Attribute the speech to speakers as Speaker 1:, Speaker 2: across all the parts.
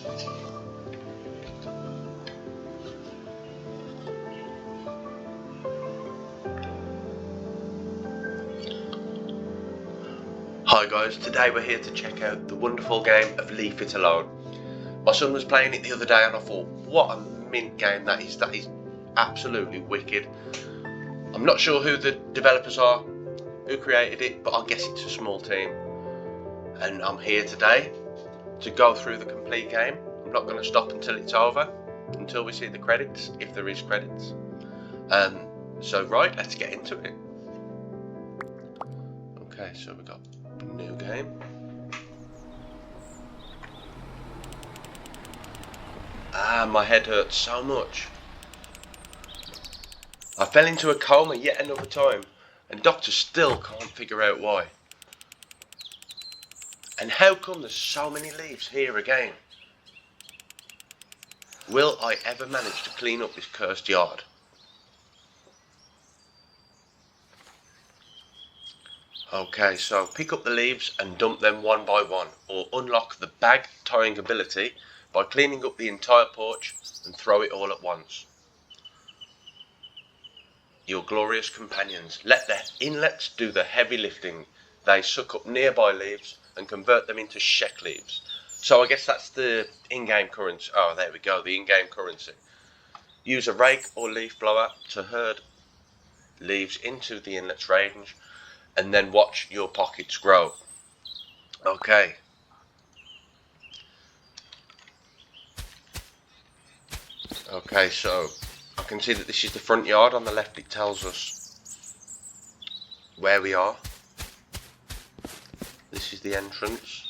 Speaker 1: Hi guys, today we're here to check out the wonderful game of Leave It Alone. My son was playing it the other day and I thought, what a mint game that is absolutely wicked. I'm not sure who the developers are, who created it, but I guess it's a small team. And I'm here today to go through the complete game. I'm not going to stop until it's over, until we see the credits, if there is credits. So right, let's get into it. Okay, so we got new game. My head hurts so much. I fell into a coma yet another time, and doctors still can't figure out why. And how come there's so many leaves here again? Will I ever manage to clean up this cursed yard? Okay, so pick up the leaves and dump them one by one, or unlock the bag tying ability by cleaning up the entire porch and throw it all at once. Your glorious companions, let the inlets do the heavy lifting. They suck up nearby leaves and convert them into sheck leaves. So I guess that's the in-game currency. Oh, there we go, the in-game currency. Use a rake or leaf blower to herd leaves into the inlet's range, and then watch your pockets grow. Okay. Okay, so I can see that this is the front yard. On the left it tells us where we are. This is the entrance.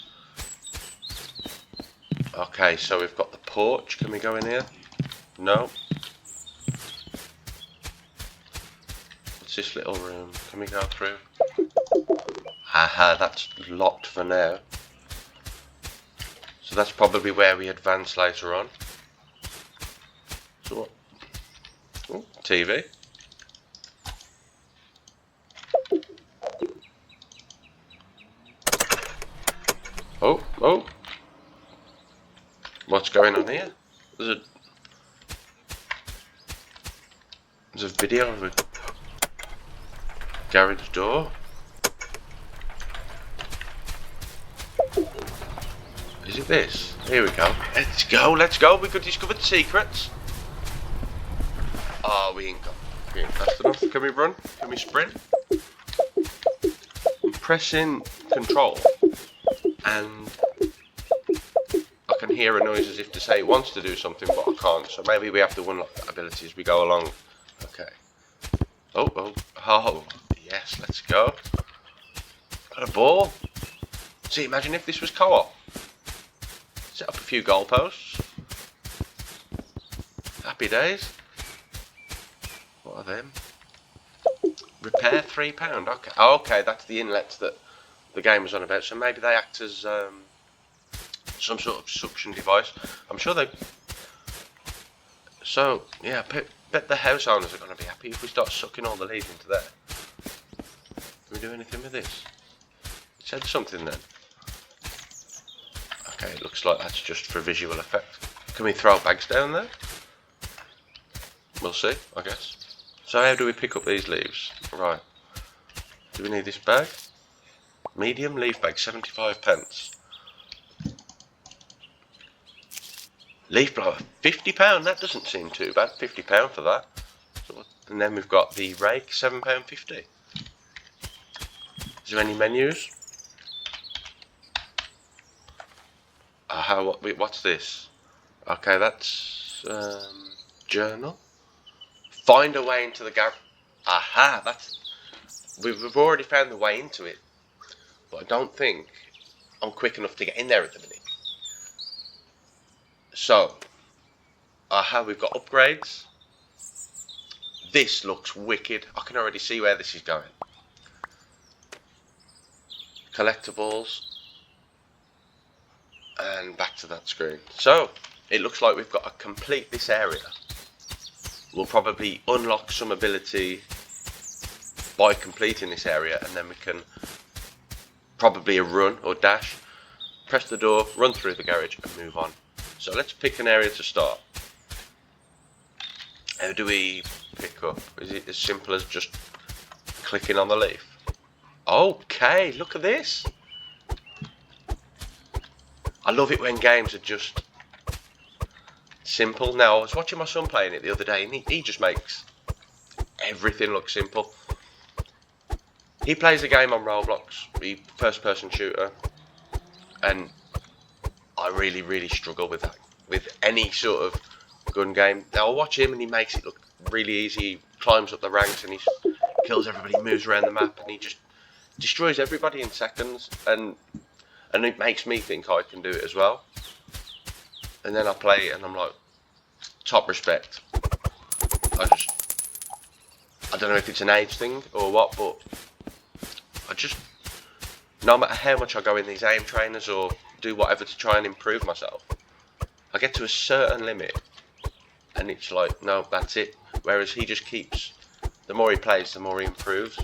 Speaker 1: Okay, so we've got the porch. Can we go in here? No. What's this little room? Can we go through? Aha, that's locked for now. So that's probably where we advance later on. So what? Oh, TV. Oh. What's going on here? There's a video of a garage door. Is it this? Here we go. Let's go. We could discover the secrets. Oh, we ain't fast enough. Can we run? Can we sprint? I'm pressing control and I can hear a noise as if to say it wants to do something, but I can't. So maybe we have to unlock that ability as we go along. Okay. Oh, yes, let's go. Got a ball. See, imagine if this was co-op. Set up a few goalposts. Happy days. What are them? Repair £3. Okay. Okay, that's the inlets that the game was on about. So maybe they act as some sort of suction device. I'm sure they. So yeah, bet the house owners are going to be happy if we start sucking all the leaves into there. Can we do anything with this? It said something then. Okay, it looks like that's just for visual effect. Can we throw bags down there? We'll see, I guess. So how do we pick up these leaves? Right. Do we need this bag? Medium leaf bag, 75p. Leaf blower, £50. That doesn't seem too bad. £50 for that. And then we've got the rake, £7.50. Is there any menus? What's this? Okay, that's journal. Find a way into the garage. Aha, we've already found the way into it, but I don't think I'm quick enough to get in there at the minute. So, aha, we've got upgrades. This looks wicked. I can already see where this is going. Collectibles. And back to that screen. So, it looks like we've got to complete this area. We'll probably unlock some ability by completing this area, and then we can probably a run or dash, press the door, run through the garage and move on. So let's pick an area to start. How do we pick up? Is it as simple as just clicking on the leaf? Okay, look at this. I love it when games are just simple. Now, I was watching my son playing it the other day, and he just makes everything look simple. He plays a game on Roblox, the first-person shooter, and I really struggle with that, with any sort of gun game. Now, I watch him, and he makes it look really easy. He climbs up the ranks, and he kills everybody, moves around the map, and he just destroys everybody in seconds, and it makes me think I can do it as well. And then I play it, and I'm like, top respect. I don't know if it's an age thing or what, but no matter how much I go in these aim trainers or do whatever to try and improve myself, I get to a certain limit, and it's like, no, that's it. Whereas he just keeps, the more he plays, the more he improves.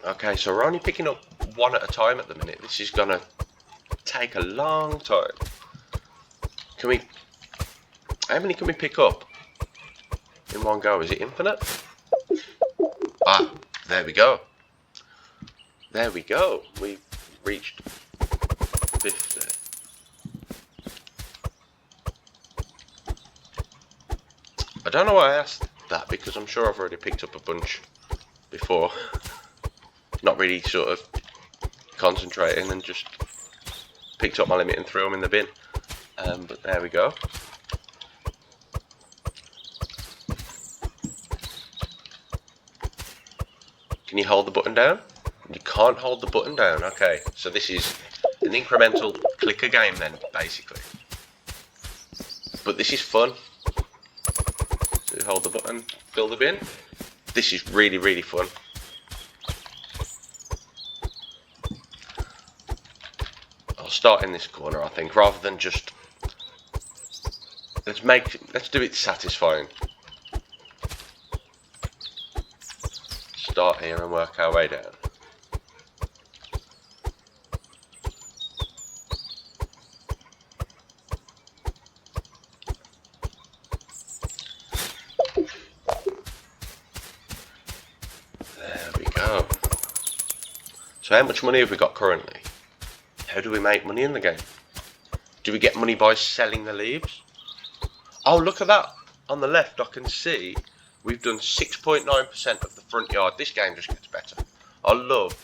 Speaker 1: Okay, so we're only picking up one at a time at the minute. This is gonna take a long time. How many can we pick up in one go? Is it infinite? Ah, there we go. There we go. We've reached 50. I don't know why I asked that, because I'm sure I've already picked up a bunch before. Not really sort of concentrating, and just picked up my limit and threw them in the bin. But there we go. Can you hold the button down? You can't hold the button down. Okay, so this is an incremental clicker game then, basically. But this is fun. So you hold the button, fill the bin. This is really fun. I'll start in this corner, I think, rather than just... Let's do it satisfying. Start here and work our way down. There we go. So how much money have we got currently? How do we make money in the game? Do we get money by selling the leaves? Oh, look at that. On the left, I can see we've done 6.9% of the front yard. This game just gets better. I love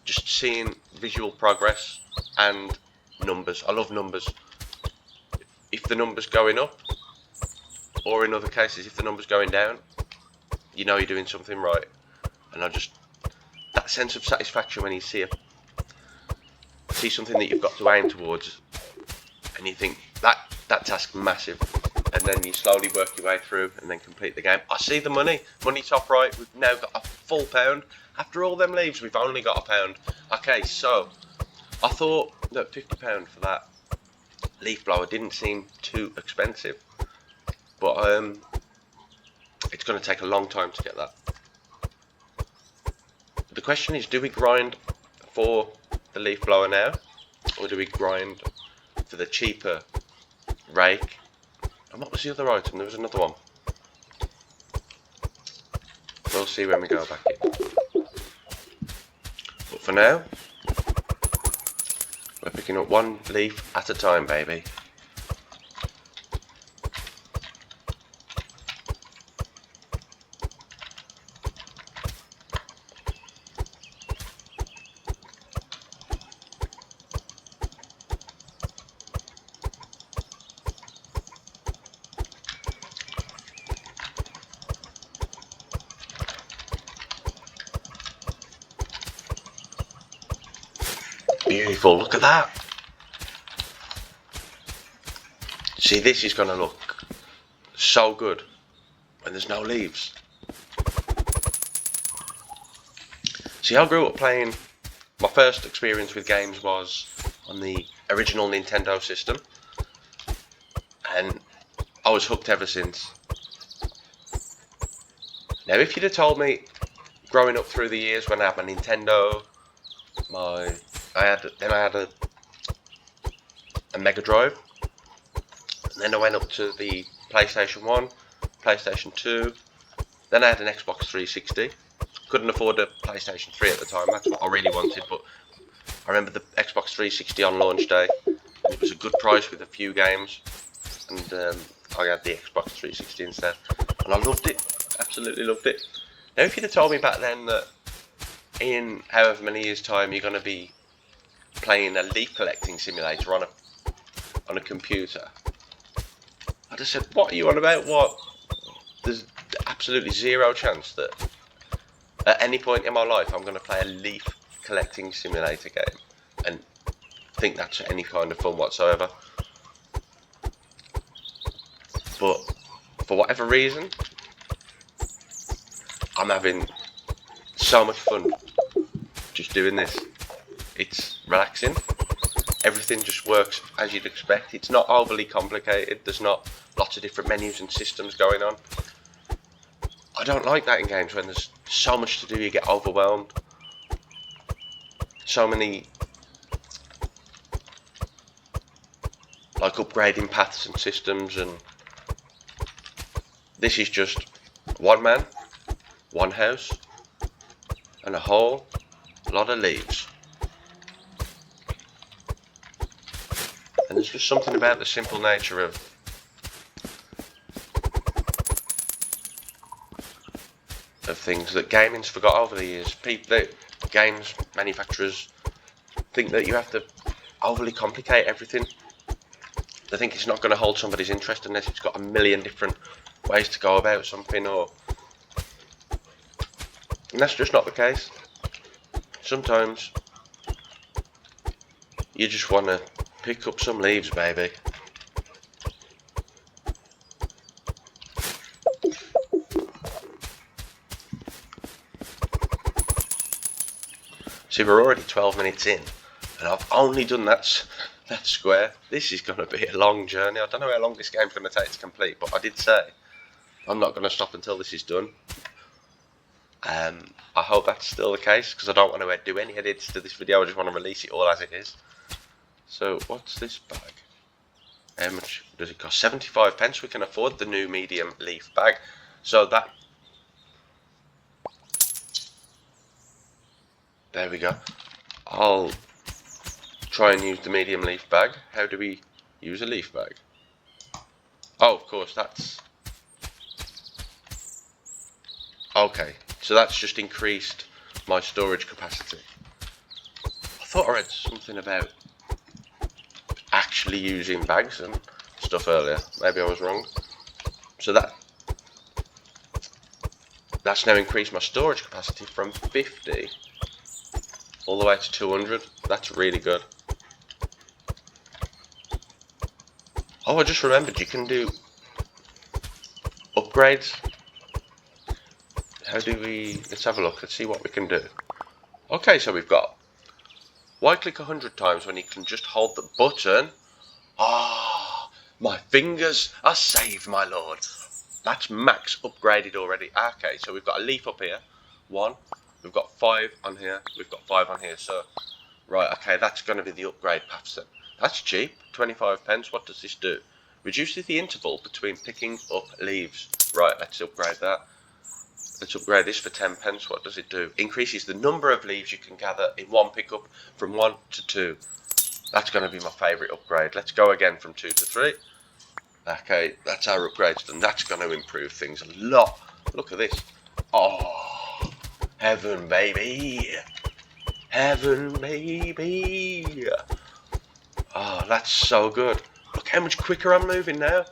Speaker 1: just seeing visual progress and numbers. I love numbers. If the number's going up, or in other cases, if the number's going down, you know you're doing something right. And that sense of satisfaction when you see something that you've got to aim towards, and you think that task's massive, and then you slowly work your way through and then complete the game. I see the money top right. We've now got a full pound. After all them leaves, we've only got a pound. Okay, so I thought that £50 for that leaf blower didn't seem too expensive, but it's going to take a long time to get that. The question is, do we grind for the leaf blower now, or do we grind for the cheaper rake? And what was the other item? There was another one. We'll see when we go back in. But for now, we're picking up one leaf at a time, baby. Beautiful, look at that. See, this is going to look so good when there's no leaves. See, I grew up playing, my first experience with games was on the original Nintendo system, and I was hooked ever since. Now, if you'd have told me growing up through the years when I had my Nintendo, I had a a Mega Drive. And then I went up to the PlayStation 1, PlayStation 2. Then I had an Xbox 360. Couldn't afford a PlayStation 3 at the time. That's what I really wanted. But I remember the Xbox 360 on launch day. And it was a good price with a few games. And I had the Xbox 360 instead. And I loved it. Absolutely loved it. Now, if you'd have told me back then that in however many years' time you're going to be playing a leaf collecting simulator on a computer, I just said, what are you on about? What? There's absolutely zero chance that at any point in my life I'm going to play a leaf collecting simulator game and think that's any kind of fun whatsoever. But for whatever reason, I'm having so much fun just doing this. It's relaxing. Everything just works as you'd expect. It's not overly complicated. There's not lots of different menus and systems going on. I don't like that in games when there's so much to do you get overwhelmed. So many like upgrading paths and systems, and this is just one man, one house, and a whole lot of leaves. And there's just something about the simple nature of things that gaming's forgot over the years. Games manufacturers think that you have to overly complicate everything. They think it's not going to hold somebody's interest unless it's got a million different ways to go about something, and that's just not the case. Sometimes you just want to pick up some leaves, baby. See, we're already 12 minutes in, and I've only done that square. This is going to be a long journey. I don't know how long this game's going to take to complete, but I did say I'm not going to stop until this is done. I hope that's still the case, because I don't want to do any edits to this video. I just want to release it all as it is. So, what's this bag? How much does it cost? 75 pence. We can afford the new medium leaf bag. So that... There we go. I'll try and use the medium leaf bag. How do we use a leaf bag? Oh, of course, that's... Okay, so that's just increased my storage capacity. I thought I read something about actually using bags and stuff earlier. Maybe I was wrong. So that's now increased my storage capacity from 50 all the way to 200. That's really good. Oh, I just remembered you can do upgrades. How do we... Let's have a look. Let's see what we can do. Okay, so we've got... Why click 100 times when you can just hold the button? Ah, my fingers are saved, my lord. That's max upgraded already. Okay, so we've got a leaf up here. 1. We've got 5 on here. We've got 5 on here. So, right, okay, that's going to be the upgrade paths then. That's cheap. 25 pence. What does this do? Reduces the interval between picking up leaves. Right, let's upgrade that. Let's upgrade this for 10 pence. What does it do? Increases the number of leaves you can gather in one pickup from 1 to 2. That's going to be my favourite upgrade. Let's go again from 2 to 3. Okay, that's our upgrades done. That's going to improve things a lot. Look at this. Oh, heaven, baby. Heaven, baby. Oh, that's so good. Look how much quicker I'm moving now.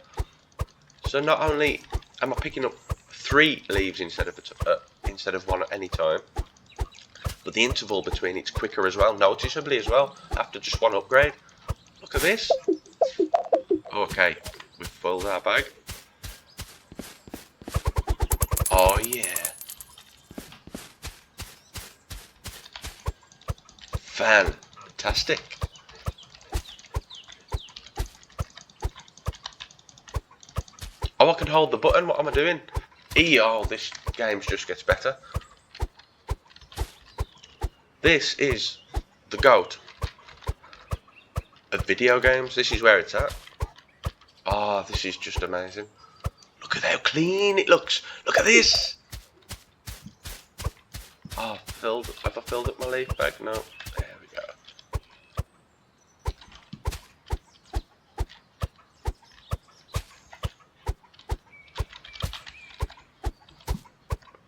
Speaker 1: So not only am I picking up 3 leaves instead of 1 at any time, but the interval between it's quicker as well, noticeably as well, after just 1 upgrade. Look at this. Okay, we've filled our bag. Oh yeah. Fantastic. Oh, I can hold the button. What am I doing? Oh, this game just gets better. This is the GOAT. of video games. This is where it's at. Ah, this is just amazing. Look at how clean it looks. Look at this. Oh, have I filled up my leaf bag? No. There we go.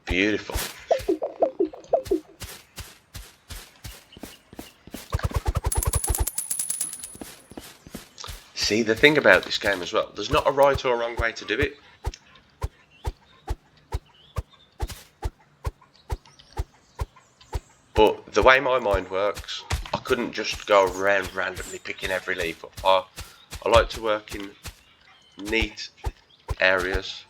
Speaker 1: Beautiful. See, the thing about this game as well, there's not a right or a wrong way to do it. But the way my mind works, I couldn't just go around randomly picking every leaf up. I like to work in neat areas.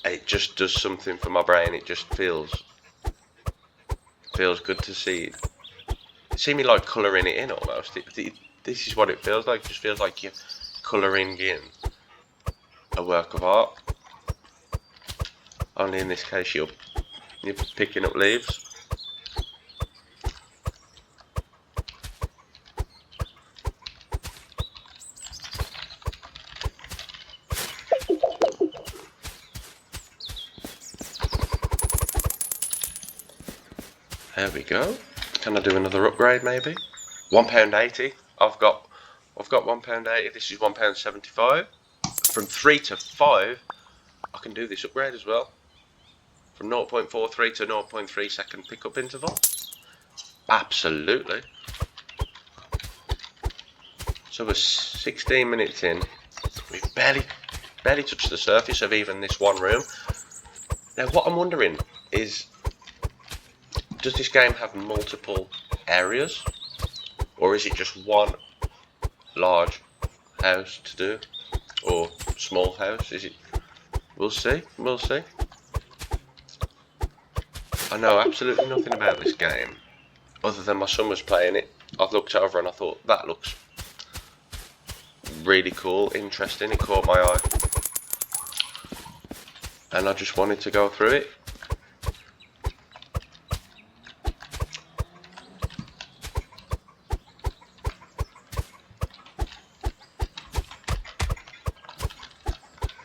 Speaker 1: It just does something for my brain. It just feels good to see me like colouring it in almost. This is what it feels like. It just feels like you're colouring in a work of art. Only in this case you're picking up leaves. There we go. Can I do another upgrade maybe? £1.80. I've got £1.80. This is £1.75. From 3 to 5, I can do this upgrade as well. From 0.43 to 0.3 second pickup interval. Absolutely. So we're 16 minutes in. We've barely touched the surface of even this one room. Now what I'm wondering is, does this game have multiple areas, or is it just one large house to do, or small house? Is it? We'll see. I know absolutely nothing about this game, other than my son was playing it. I looked over and I thought, that looks really cool, interesting. It caught my eye, and I just wanted to go through it.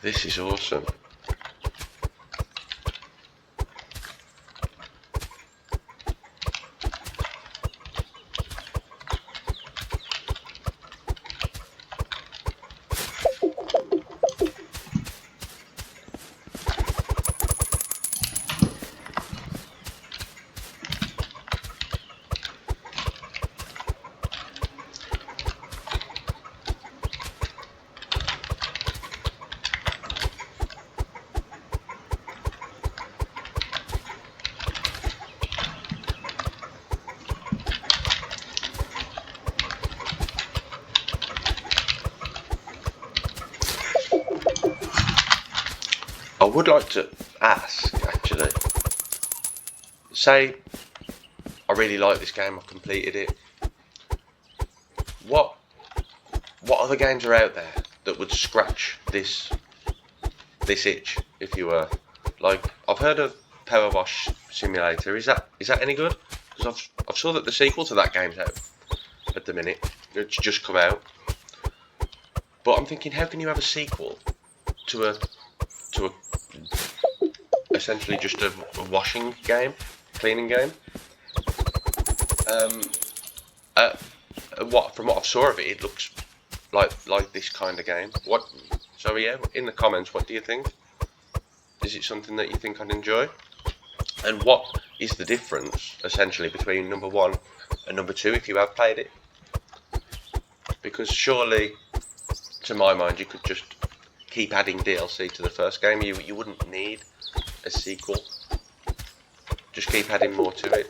Speaker 1: This is awesome. I would like to ask, actually, say I really like this game, I've completed it, what other games are out there that would scratch this itch, if you were? Like, I've heard of Power Wash Simulator. Is that any good? Because I've saw that the sequel to that game's out at the minute. It's just come out. But I'm thinking, how can you have a sequel to a essentially just a washing game, cleaning game? From what I've saw of it, it looks like this kind of game. So yeah, in the comments, what do you think? Is it something that you think I'd enjoy? And what is the difference essentially between number 1 and number 2 if you have played it? Because surely, to my mind, you could just keep adding DLC to the first game. You wouldn't need a sequel. Just keep adding more to it.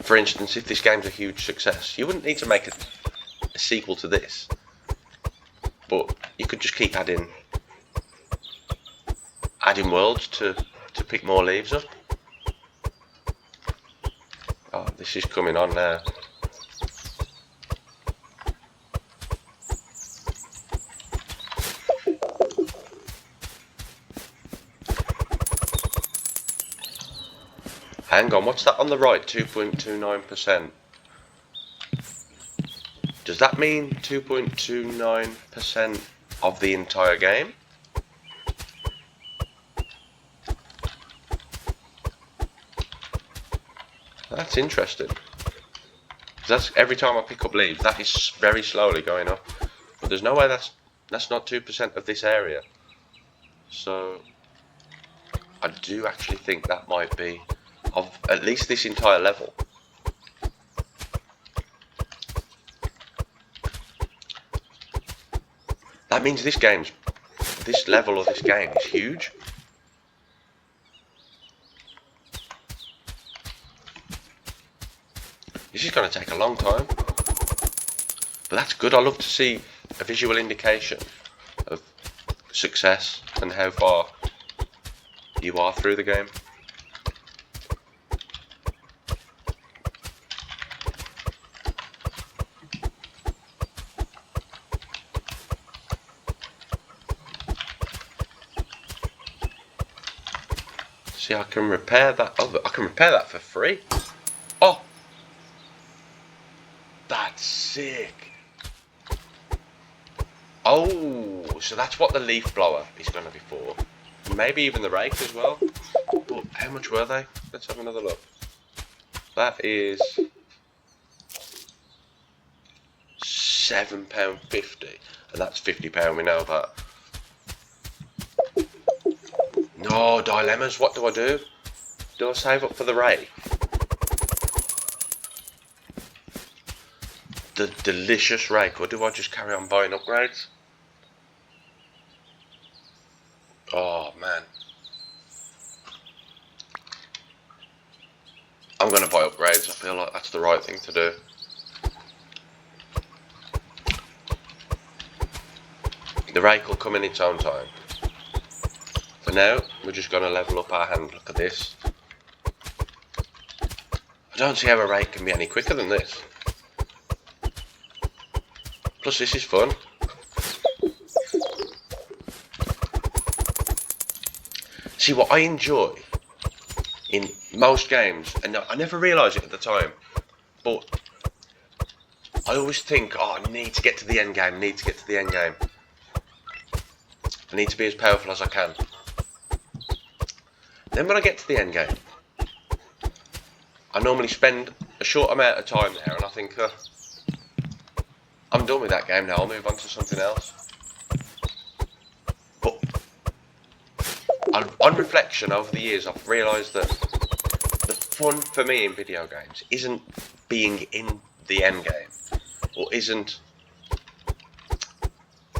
Speaker 1: For instance, if this game's a huge success, you wouldn't need to make a sequel to this, but you could just keep adding worlds to pick more leaves up. Oh, this is coming on now. Hang on, what's that on the right? 2.29%. Does that mean 2.29% of the entire game? That's interesting. That's every time I pick up leaves, that is very slowly going up. But there's no way that's not 2% of this area. So I do actually think that might be of at least this entire level. That means this level of this game is huge. This is going to take a long time. But that's good. I love to see a visual indication of success and how far you are through the game. See, I can repair that. Oh, I can repair that for free. Oh, that's sick. Oh, so that's what the leaf blower is going to be for. Maybe even the rake as well. But how much were they? Let's have another look. That is £7.50, and that's £50. We know that. No dilemmas. What do I do? Do I save up for the rake? The delicious rake, or do I just carry on buying upgrades? Oh man, I'm gonna buy upgrades. I feel like that's the right thing to do. The rake will come in its own time. For now, we're just gonna level up our hand. Look at this. I don't see how a rake can be any quicker than this. Plus this is fun. See, what I enjoy in most games, and I never realised it at the time, but I always think, oh, I need to get to the end game, I need to be as powerful as I can. Then when I get to the end game, I normally spend a short amount of time there and I think, I'm done with that game now, I'll move on to something else. But on reflection over the years, I've realised that the fun for me in video games isn't being in the end game, or isn't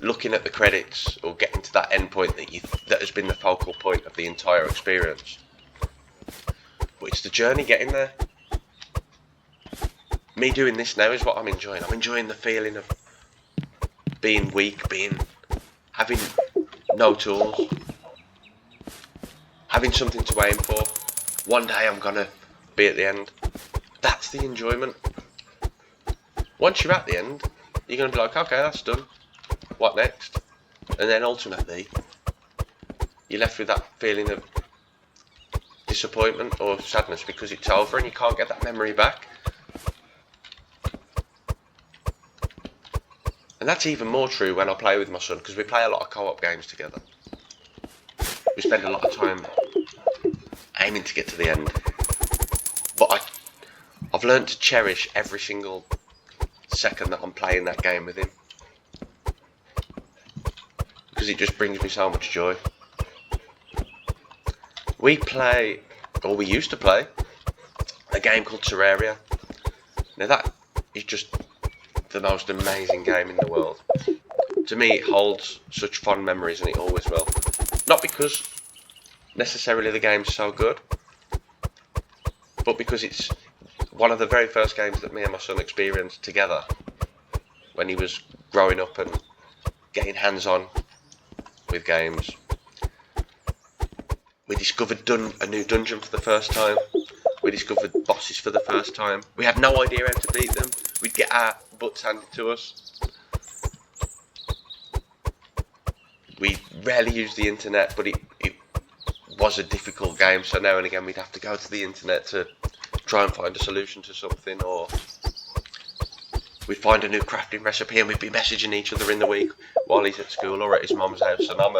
Speaker 1: looking at the credits or getting to that end point that has been the focal point of the entire experience. But it's the journey getting there. Me doing this now is what I'm enjoying. I'm enjoying the feeling of being weak, having no tools, having something to aim for. One day I'm gonna be at the end. That's the enjoyment. Once you're at the end, you're gonna be like, okay, that's done. What next? And then ultimately, you're left with that feeling of disappointment or sadness because it's over and you can't get that memory back. And that's even more true when I play with my son, because we play a lot of co-op games together. We spend a lot of time aiming to get to the end. But I've learned to cherish every single second that I'm playing that game with him, because it just brings me so much joy. We used to play a game called Terraria. Now that is just the most amazing game in the world. To me, it holds such fond memories, and it always will. Not because necessarily the game's so good, but because it's one of the very first games that me and my son experienced together when he was growing up and getting hands-on with games. We discovered a new dungeon for the first time. We discovered bosses for the first time. We had no idea how to beat them. We'd get our butts handed to us. We rarely used the internet, but it was a difficult game, so now and again we'd have to go to the internet to try and find a solution to something, or we'd find a new crafting recipe and we'd be messaging each other in the week while he's at school or at his mum's house and I'm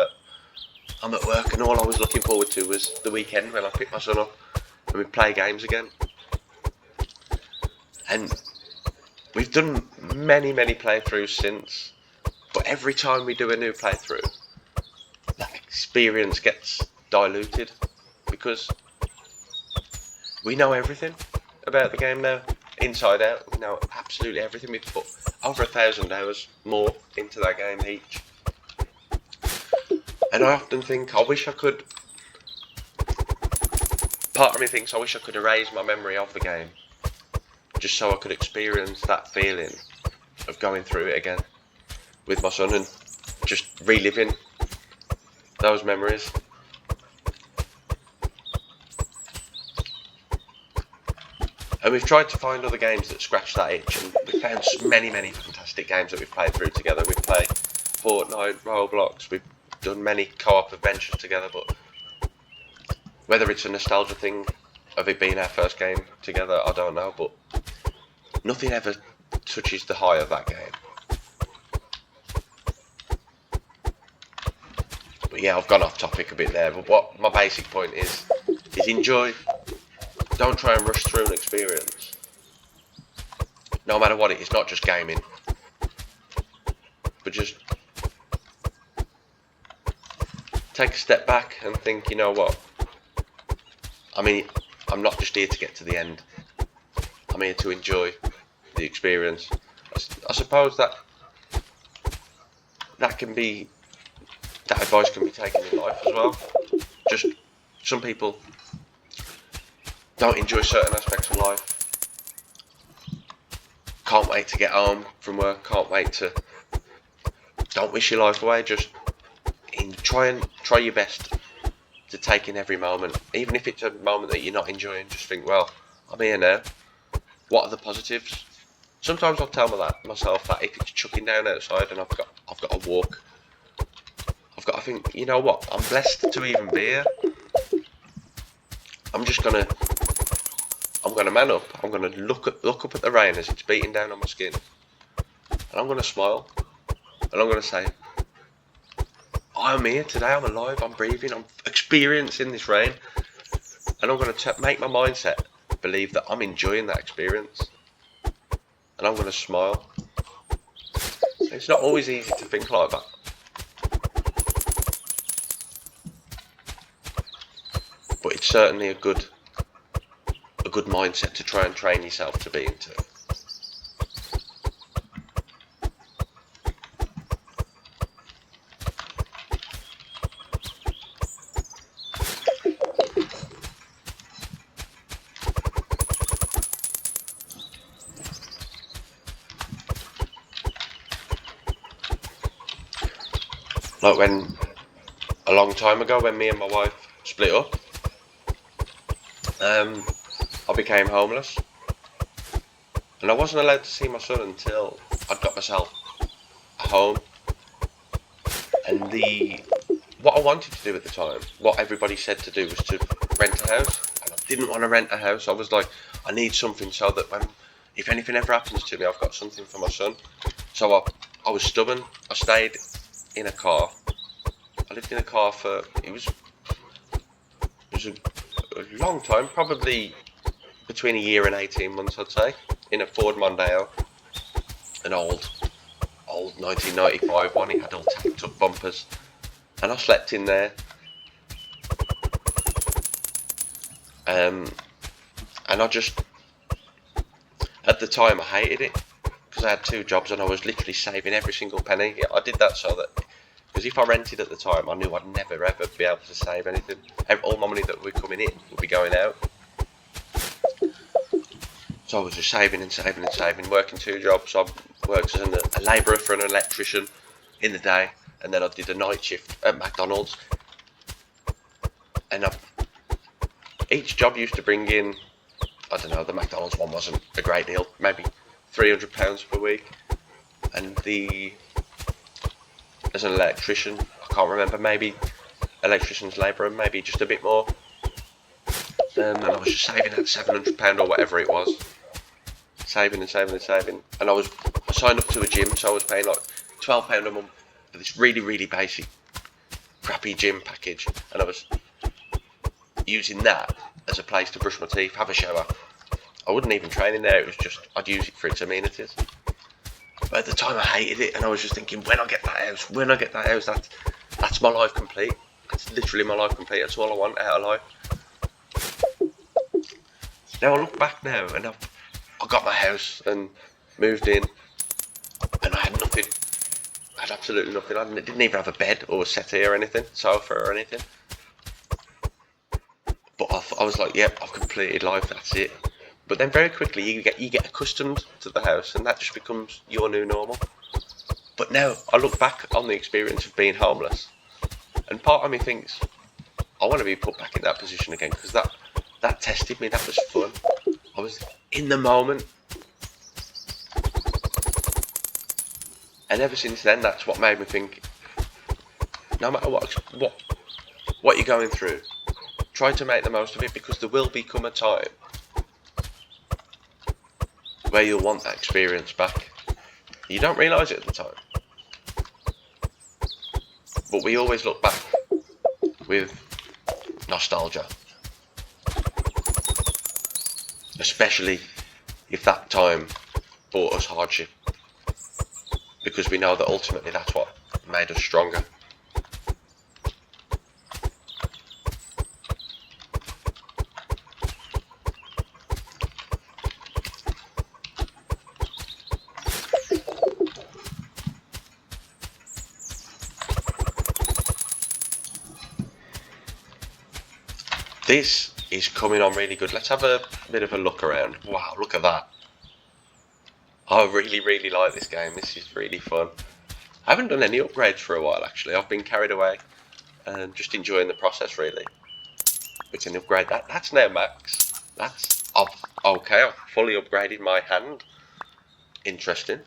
Speaker 1: at work, and all I was looking forward to was the weekend when I picked my son up and we'd play games again. And we've done many playthroughs since, but every time we do a new playthrough, that experience gets diluted because we know everything about the game now, inside out. We know absolutely everything. We've put over 1,000 hours more into that game each. And I often think, part of me thinks I wish I could erase my memory of the game, just so I could experience that feeling of going through it again with my son and just reliving those memories. And we've tried to find other games that scratch that itch, and we've found many fantastic games that we've played through together. We've played Fortnite, Roblox, we've done many co-op adventures together, but whether it's a nostalgia thing of it being our first game together, I don't know, but nothing ever touches the high of that game. But yeah, I've gone off topic a bit there, but what my basic point is enjoy. Don't try and rush through an experience. No matter what it is, not just gaming, but just take a step back and think, you know what? I mean, I'm not just here to get to the end. I'm here to enjoy the experience. I suppose that advice can be taken in life as well. Just some people don't enjoy certain aspects of life. Can't wait to get home from work. Don't wish your life away. Just try your best to take in every moment, even if it's a moment that you're not enjoying. Just think, well, I'm here now. What are the positives? Sometimes I'll tell myself that if it's chucking down outside and I've got to walk, I've got to think, you know what? I'm blessed to even be here. I'm gonna man up. I'm gonna look up at the rain as it's beating down on my skin, and I'm gonna smile, and I'm gonna say, I'm here today. I'm alive. I'm breathing. I'm experiencing this rain, and I'm gonna make my mindset believe that I'm enjoying that experience, and I'm gonna smile. It's not always easy to think like that, but it's certainly a good mindset to try and train yourself to be into. Like a long time ago when me and my wife split up, I became homeless, and I wasn't allowed to see my son until I'd got myself a home. And what I wanted to do at the time, what everybody said to do, was to rent a house, and I didn't want to rent a house. I was like, I need something so that if anything ever happens to me, I've got something for my son. So I was stubborn. I stayed in a car. I lived in a car for it was a long time, probably between a year and 18 months, I'd say, in a Ford Mondeo, an old 1995 one. It had all tacked up bumpers, and I slept in there. And I just, at the time, I hated it because I had 2 jobs and I was literally saving every single penny. I did that so that, because if I rented at the time, I knew I'd never ever be able to save anything. All my money that would be coming in would be going out. So I was just saving, working 2 jobs. I worked as a labourer for an electrician in the day, and then I did a night shift at McDonald's. And each job used to bring in, I don't know, the McDonald's one wasn't a great deal, maybe £300 per week. And as an electrician, I can't remember, maybe electrician's labour and maybe just a bit more. And I was just saving that £700 or whatever it was. Saving and saving and saving. And I signed up to a gym, so I was paying like £12 a month for this really, really basic, crappy gym package. And I was using that as a place to brush my teeth, have a shower. I wouldn't even train in there, it was just, I'd use it for its amenities. But at the time I hated it, and I was just thinking, when I get that house, that's my life complete. That's literally my life complete, that's all I want out of life. Now I look back now, and I got my house and moved in, and I had nothing. I had absolutely nothing. I didn't even have a bed or a settee or anything, sofa or anything. But I was like, yep, I've completed life, that's it. But then very quickly you get accustomed to the house, and that just becomes your new normal. But now I look back on the experience of being homeless, and part of me thinks I want to be put back in that position again, because that tested me. That was fun. I was in the moment, and ever since then, that's what made me think. No matter what you're going through, try to make the most of it, because there will become a time where you'll want that experience back. You don't realise it at the time, but we always look back with nostalgia, especially if that time brought us hardship, because we know that ultimately that's what made us stronger. This is coming on really good. Let's have a bit of a look around. Wow, look at that. I really, really like this game. This is really fun. I haven't done any upgrades for a while, actually. I've been carried away and just enjoying the process, really. We can upgrade that. That's now max. That's okay. I've fully upgraded my hand. Interesting.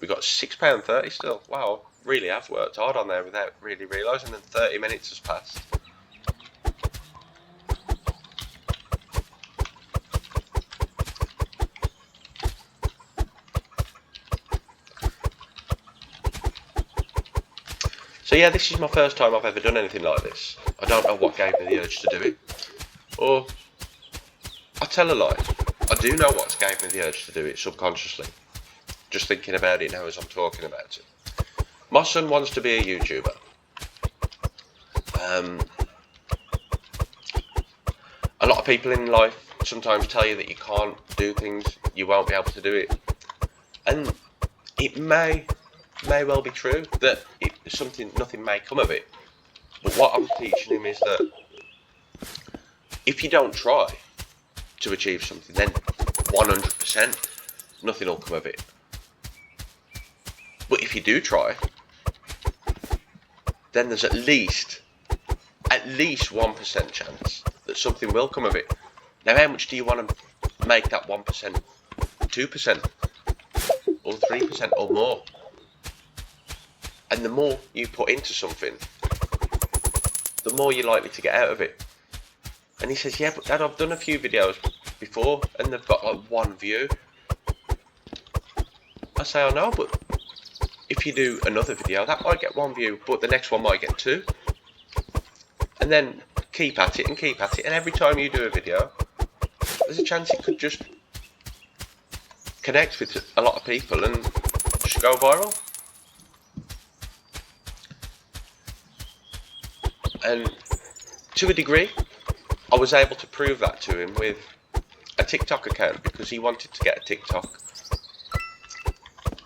Speaker 1: We got £6.30 still. Wow, really have worked hard on there without really realising, and 30 minutes has passed. So yeah, this is my first time I've ever done anything like this. I don't know what gave me the urge to do it. Or, I tell a lie. I do know what gave me the urge to do it subconsciously. Just thinking about it now as I'm talking about it. My son wants to be a YouTuber. A lot of people in life sometimes tell you that you can't do things, you won't be able to do it. And it may well be true that nothing may come of it. But what I'm teaching him is that if you don't try to achieve something, then 100% nothing will come of it. But if you do try, then there's at least 1% chance that something will come of it. Now, how much do you want to make that 1%? 2%? Or 3% or more? And the more you put into something, the more you're likely to get out of it. And he says, yeah, but Dad, I've done a few videos before and they've got like 1 view. I say, I know, but if you do another video, that might get 1 view, but the next one might get 2. And then keep at it and keep at it, and every time you do a video, there's a chance it could just connect with a lot of people and just go viral. And to a degree, I was able to prove that to him with a TikTok account, because he wanted to get a TikTok.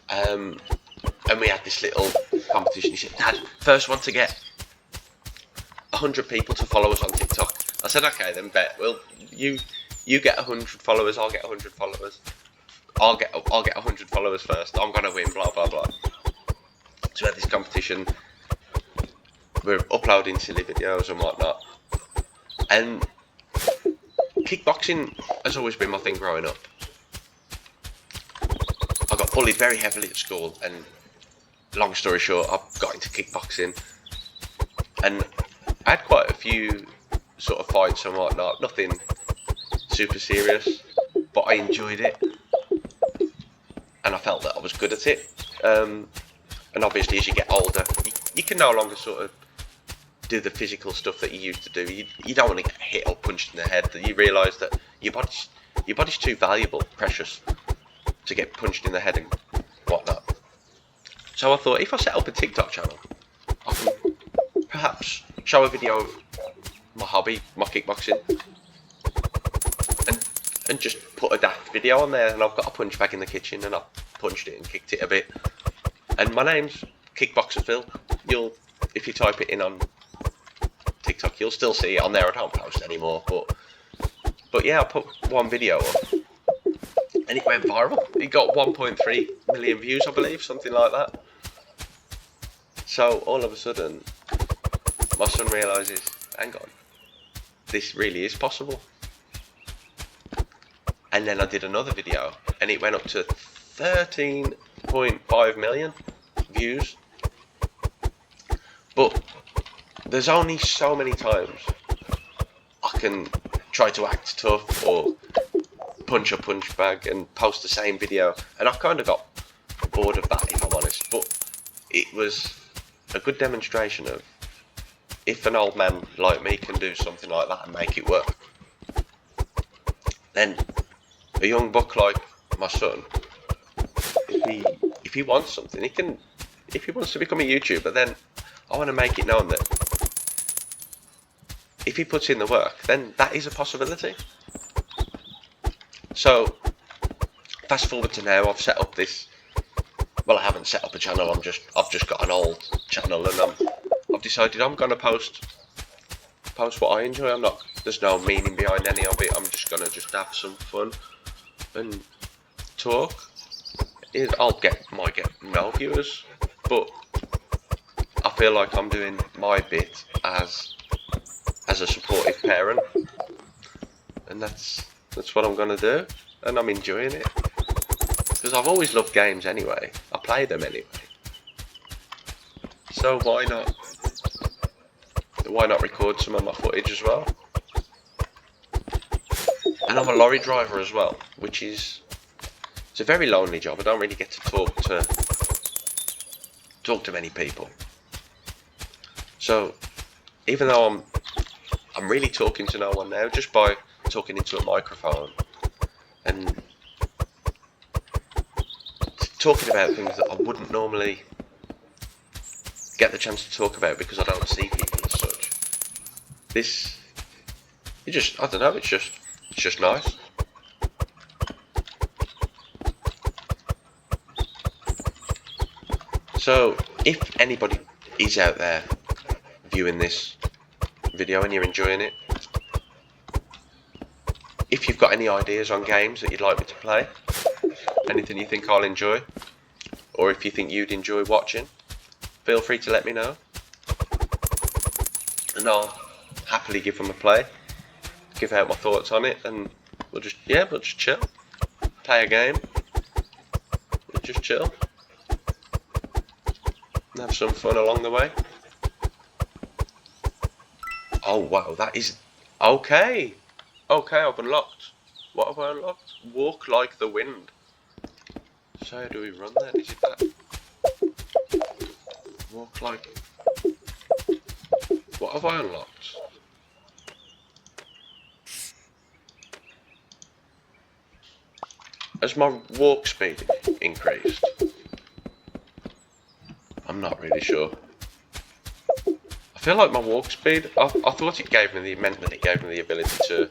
Speaker 1: And we had this little competition. He said, Dad, first one to get 100 people to follow us on TikTok. I said, okay, then bet. Well, you get 100 followers, I'll get 100 followers. I'll get 100 followers first. I'm gonna win. Blah blah blah. So we had this competition. We're uploading silly videos and whatnot. And kickboxing has always been my thing growing up. I got bullied very heavily at school, and long story short, I got into kickboxing. And I had quite a few sort of fights and whatnot, nothing super serious, but I enjoyed it, and I felt that I was good at it. And obviously, as you get older, you can no longer sort of do the physical stuff that you used to do. You don't want to get hit or punched in the head. You realise that your body's too valuable, precious, to get punched in the head and whatnot. So I thought, if I set up a TikTok channel, I can perhaps show a video of my hobby, my kickboxing, and just put a daft video on there. And I've got a punch bag in the kitchen, and I punched it and kicked it a bit. And my name's Kickboxer Phil. If you type it in on TikTok, you'll still see it on there. I don't post anymore, but yeah, I put one video up, and it went viral. It got 1.3 million views, I believe, something like that. So all of a sudden, my son realises, hang on, this really is possible. And then I did another video, and it went up to 13.5 million views. But there's only so many times I can try to act tough or punch a punch bag and post the same video, and I've kind of got bored of that, if I'm honest. But it was a good demonstration of if an old man like me can do something like that and make it work, then a young buck like my son, if he wants something, he can. If he wants to become a YouTuber, then I want to make it known that if he puts in the work, then that is a possibility. So fast forward to now, I've set up this. Well, I haven't set up a channel. I've just got an old channel, and I've decided I'm gonna post what I enjoy. There's no meaning behind any of it. I'm just gonna have some fun and talk. Might get no viewers, but I feel like I'm doing my bit as a supportive parent, and that's what I'm gonna do, and I'm enjoying it because I've always loved games anyway. I play them anyway, so why not record some of my footage as well? And I'm a lorry driver as well, which is it's a very lonely job. I don't really get to talk to many people. So even though I'm really talking to no one now, just by talking into a microphone and talking about things that I wouldn't normally get the chance to talk about because I don't see people as such. I don't know, it's just nice. So if anybody is out there viewing this video and you're enjoying it, if you've got any ideas on games that you'd like me to play, anything you think I'll enjoy, or if you think you'd enjoy watching, feel free to let me know, and I'll happily give them a play, give out my thoughts on it, and we'll just chill, play a game, we'll just chill, and have some fun along the way. Oh wow, that is okay. Okay, I've unlocked. What have I unlocked? Walk like the wind. So how do we run then? Is it that? Walk like. What have I unlocked? Has my walk speed increased? I'm not really sure. I feel like my walk speed, I thought it gave me the ability to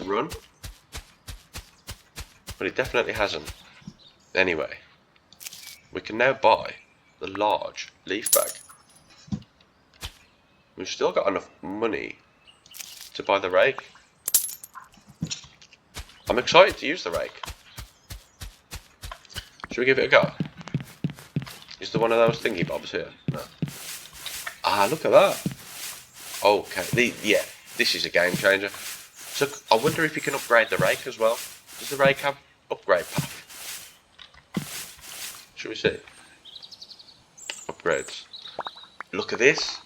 Speaker 1: run, but it definitely hasn't. Anyway, we can now buy the large leaf bag. We've still got enough money to buy the rake. I'm excited to use the rake. Should we give it a go? Is there one of those thingy bobs here? No. Ah, look at that. Okay, this is a game changer. So I wonder if you can upgrade the rake as well. Does the rake have upgrade path? Should we see? Upgrades. Look at this.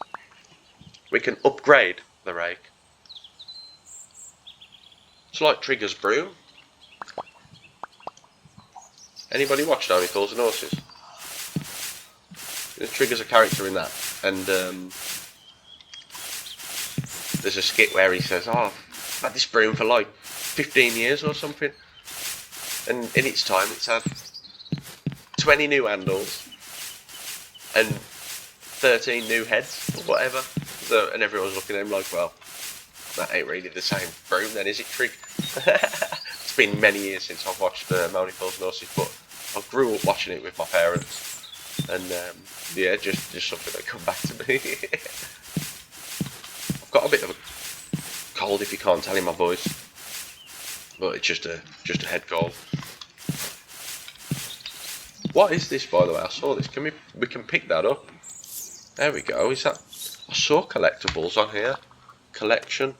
Speaker 1: we can upgrade the rake. It's like Trigger's broom. Anybody watched Only Fools and Horses? Trigger's a character in that, and there's a skit where he says, "Oh, I've had this broom for like 15 years or something," and in its time it's had 20 new handles and 13 new heads or whatever. So, and everyone's looking at him like, "Well, that ain't really the same broom then, is it, Trig?" It's been many years since I've watched Only Fools and Horses, but I grew up watching it with my parents, and yeah, just something that come back to me. I've got a bit of a cold, if you can't tell in my voice, but it's just a head cold. What is this, by the way? I saw this. We can pick that up? There we go. Is that? I saw collectibles on here. Collection.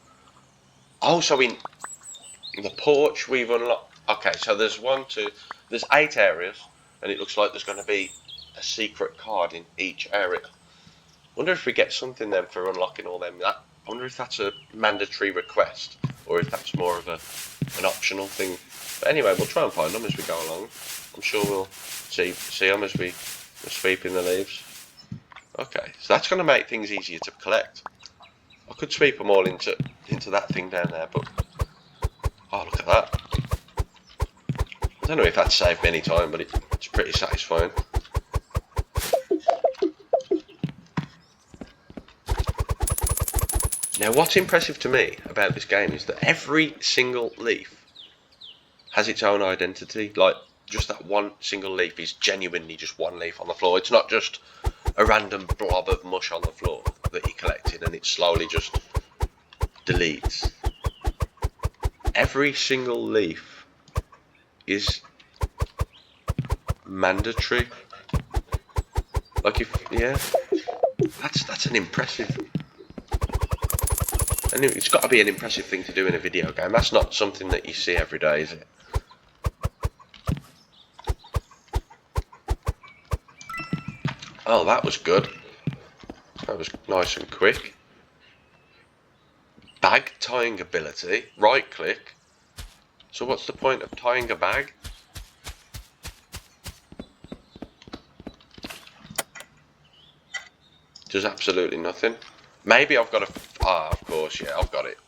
Speaker 1: Oh, so in the porch we've unlocked. Okay, so there's there's 8 areas, and it looks like there's going to be a secret card in each area. Wonder if we get something then for unlocking all them. I wonder if that's a mandatory request, or if that's more of an optional thing. But anyway, we'll try and find them as we go along. I'm sure we'll see them as we're sweeping the leaves. Okay, so that's going to make things easier to collect. I could sweep them all into that thing down there, but oh, look at that. I don't know if that saved me any time, but it's pretty satisfying. Now, what's impressive to me about this game is that every single leaf has its own identity. Like, just that one single leaf is genuinely just one leaf on the floor. It's not just a random blob of mush on the floor that you collected and it slowly just deletes. Every single leaf is mandatory. Like, that's an impressive. And it's got to be an impressive thing to do in a video game. That's not something that you see every day, is it? Oh, that was good. That was nice and quick. Bag tying ability. Right click. So what's the point of tying a bag? Does absolutely nothing. Maybe I've got to... Ah, of course, yeah, I've got it.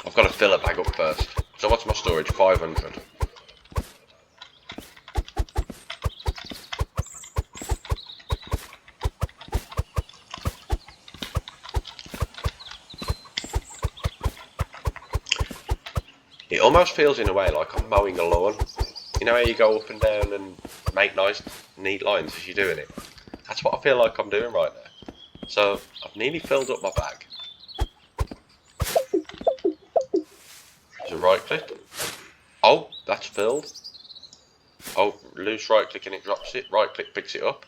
Speaker 1: I've got to fill a bag up first. So what's my storage? 500. It almost feels in a way like I'm mowing a lawn. You know how you go up and down and make nice, neat lines as you're doing it? That's what I feel like I'm doing right now. So, I've nearly filled up my bag. There's a right click. Oh, that's filled. Oh, loose right click and it drops it. Right click picks it up.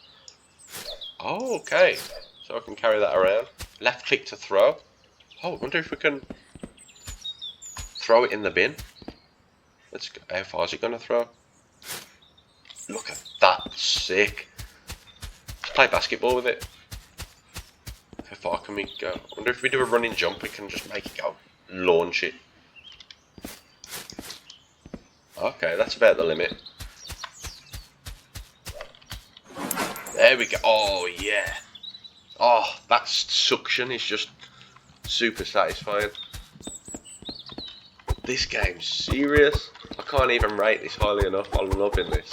Speaker 1: Oh, okay. So I can carry that around. Left click to throw. Oh, I wonder if we can throw it in the bin. Let's go. How far is it going to throw? Look at that. Sick. Let's play basketball with it. How far can we go? I wonder if we do a running jump, we can just make it go. Launch it. Okay, that's about the limit. There we go. Oh, yeah. Oh, that suction is just super satisfying. This game's serious. I can't even rate this highly enough. I'm loving this.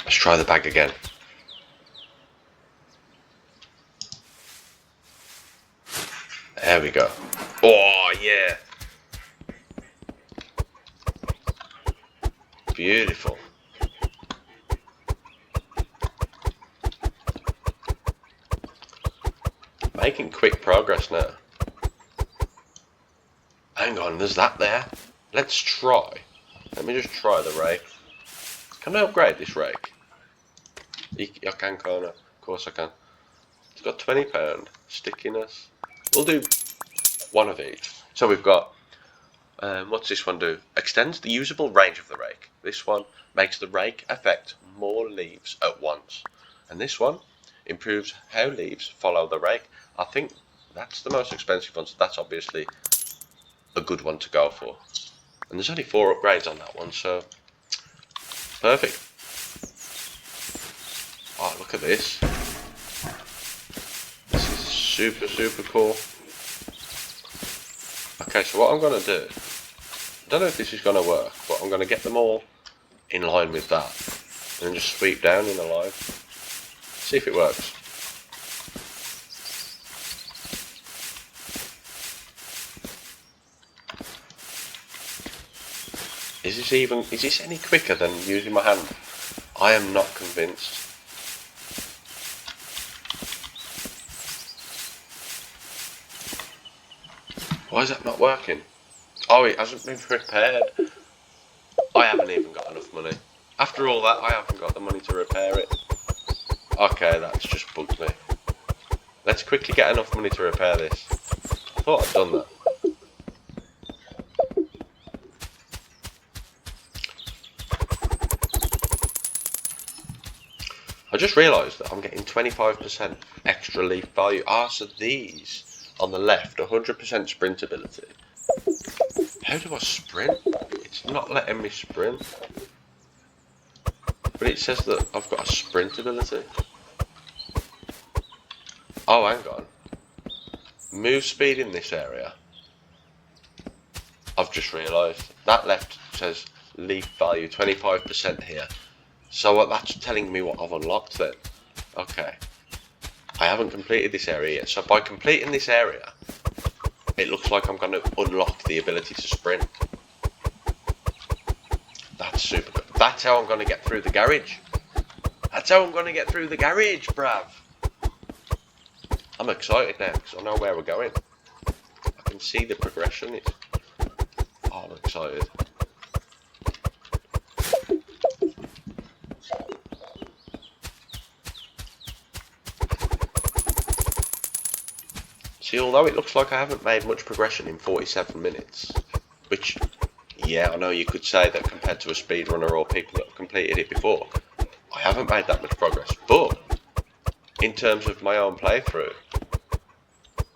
Speaker 1: Let's try the bag again. There we go. Oh, yeah. Beautiful. Making quick progress now. Hang on, there's that there. Let's try. Let me just try the rake. Can I upgrade this rake? I can, can't I? Of course I can. It's got £20. Stickiness. We'll do one of each. So we've got, what's this one do? Extends the usable range of the rake. This one makes the rake affect more leaves at once. And this one improves how leaves follow the rake. I think that's the most expensive one, so that's obviously a good one to go for. And there's only 4 upgrades on that one, so perfect. Oh, look at this. This is super cool. Okay, so what I'm going to do, I don't know if this is going to work, but I'm going to get them all in line with that. And then just sweep down in a line. See if it works. Is this any quicker than using my hand? I am not convinced. Why is that not working? Oh, it hasn't been repaired. I haven't even got enough money. After all that, I haven't got the money to repair it. Okay, that's just bugged me. Let's quickly get enough money to repair this. I thought I'd done that. I just realised that I'm getting 25% extra leaf value. Ah, so these on the left, 100% sprint ability. How do I sprint? It's not letting me sprint. But it says that I've got a sprint ability. Oh, hang on. Move speed in this area. I've just realised. That left says leaf value 25% here. So what that's telling me what I've unlocked then. Okay. I haven't completed this area yet. So by completing this area, it looks like I'm going to unlock the ability to sprint. That's super good. That's how I'm going to get through the garage. That's how I'm going to get through the garage, bruv. I'm excited now because I know where we're going. I can see the progression. Oh, I'm excited. See, although it looks like I haven't made much progression in 47 minutes, which, yeah, I know you could say that compared to a speedrunner or people that have completed it before, I haven't made that much progress, but in terms of my own playthrough,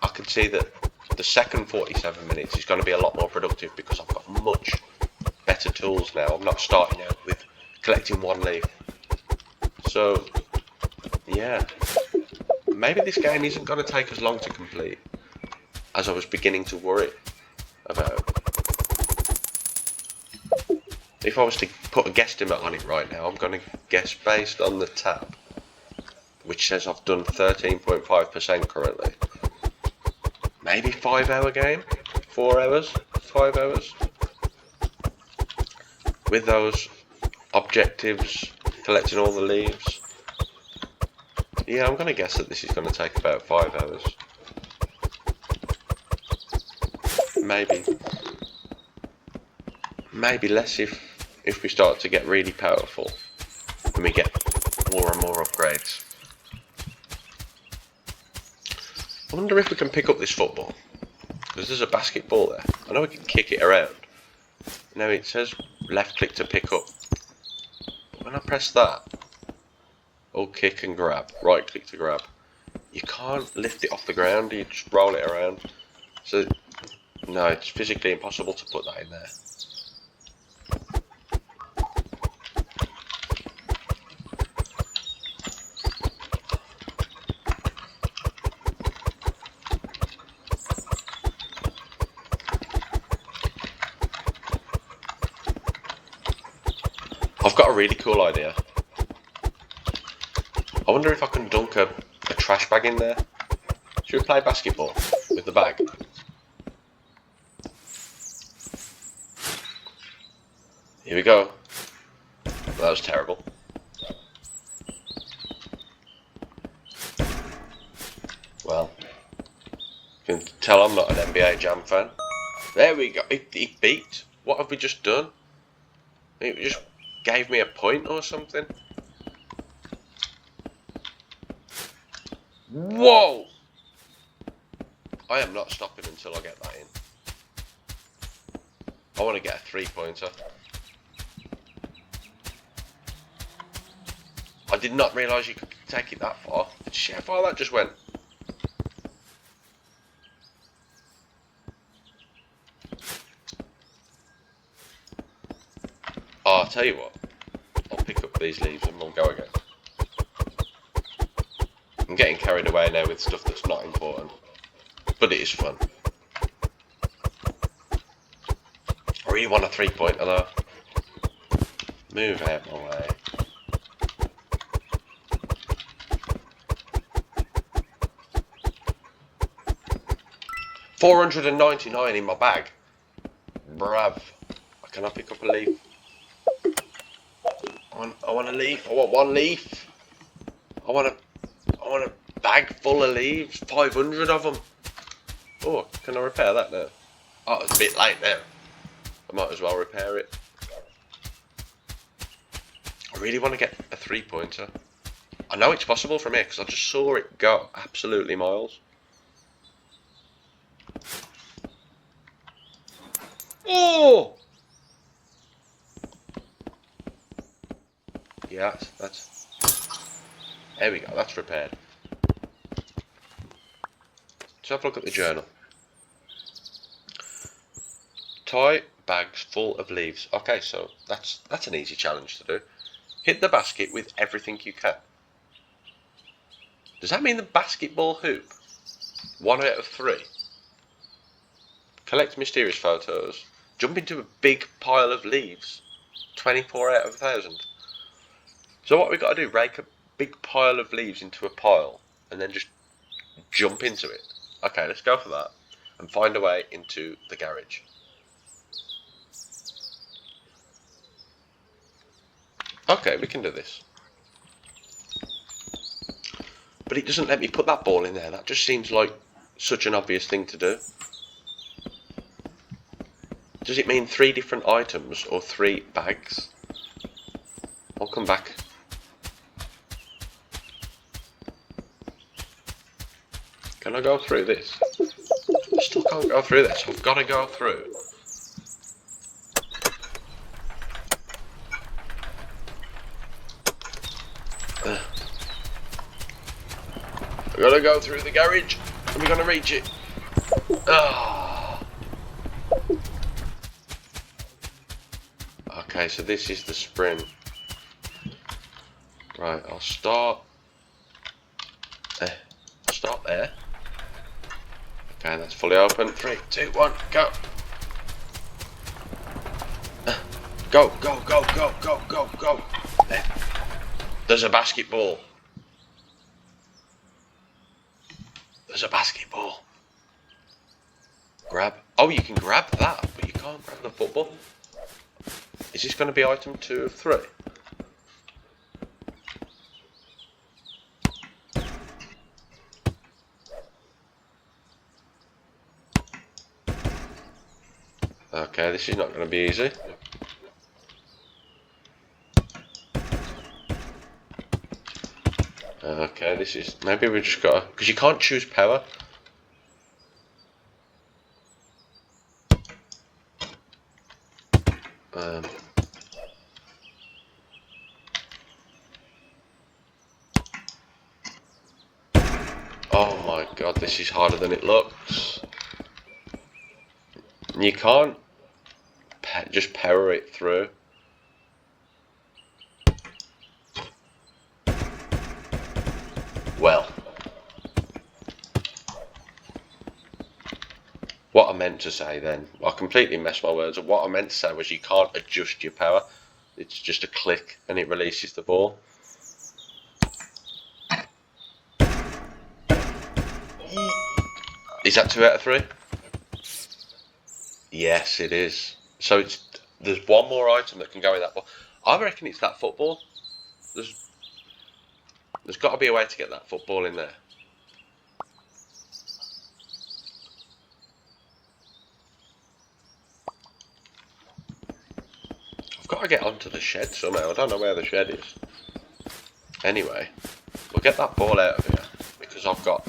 Speaker 1: I can see that the second 47 minutes is going to be a lot more productive because I've got much better tools now. I'm not starting out with collecting one leaf. So, yeah. Maybe this game isn't going to take as long to complete as I was beginning to worry about. If I was to put a guesstimate on it right now, I'm going to guess based on the tab, which says I've done 13.5% currently. Maybe 5 hour game? 4 hours? 5 hours? With those objectives, collecting all the leaves. Yeah, I'm going to guess that this is going to take about 5 hours. Maybe less if we start to get really powerful and we get more and more upgrades. I wonder if we can pick up this football, because there's a basketball there. I know we can kick it around. Now it says left click to pick up. When I press that, or kick and grab, right click to grab, you can't lift it off the ground, you just roll it around. So, no, it's physically impossible to put that in there. I've got a really cool idea. I wonder if I can dunk a trash bag in there. Should we play basketball with the bag? Here we go. That was terrible. Well, you can tell I'm not an NBA Jam fan. There we go. It beat. What have we just done? It just gave me a point or something. Whoa! I am not stopping until I get that in. I want to get a 3-pointer. I did not realise you could take it that far. Did you see how far that just went? Oh, I'll tell you what. I'll pick up these leaves and we'll go again. I'm getting carried away now with stuff that's not important. But it is fun. I really want a 3-pointer though. Move out my way. $499 in my bag. Bruv. Can I pick up a leaf? I want a leaf. I want one leaf. I want a bag full of leaves. 500 of them. Oh, can I repair that now? Oh, it's a bit late now. I might as well repair it. I really want to get a 3-pointer. I know it's possible from here because I just saw it go absolutely miles. Oh! Yeah, that's... There we go, that's repaired. Let's have a look at the journal. Tie bags full of leaves. Okay, so that's an easy challenge to do. Hit the basket with everything you can. Does that mean the basketball hoop? 1 out of 3. Collect mysterious photos. Jump into a big pile of leaves. 24 out of 1,000. So what we've got to do, rake a big pile of leaves into a pile and then just jump into it. Okay, let's go for that and find a way into the garage. Okay, we can do this. But it doesn't let me put that ball in there. That just seems like such an obvious thing to do. Does it mean 3 different items or 3 bags? I'll come back. Can I go through this? I still can't go through this. I've got to go through. I've got to go through the garage. Are we going to reach it? Ah. Okay, so this is the sprint. Right, I'll start. Start there. Okay, that's fully open. 3, 2, 1, go. Go, go, go, go, go, go, go. There. There's a basketball. There's a basketball. Grab. Oh, you can grab that, but you can't grab the football. Is this going to be item 2 of 3? Okay, this is not going to be easy. Okay, this is... Maybe we just got to... Because you can't choose power. Oh my god, this is harder than it looks. You can't just power it through. Well, what I meant to say then, I completely messed my words up. What I meant to say was you can't adjust your power. It's just a click and it releases the ball. Is that 2 out of 3? Yes, it is. So there's one more item that can go in that ball. I reckon it's that football. There's got to be a way to get that football in there. I've got to get onto the shed somehow. I don't know where the shed is. Anyway, we'll get that ball out of here because I've got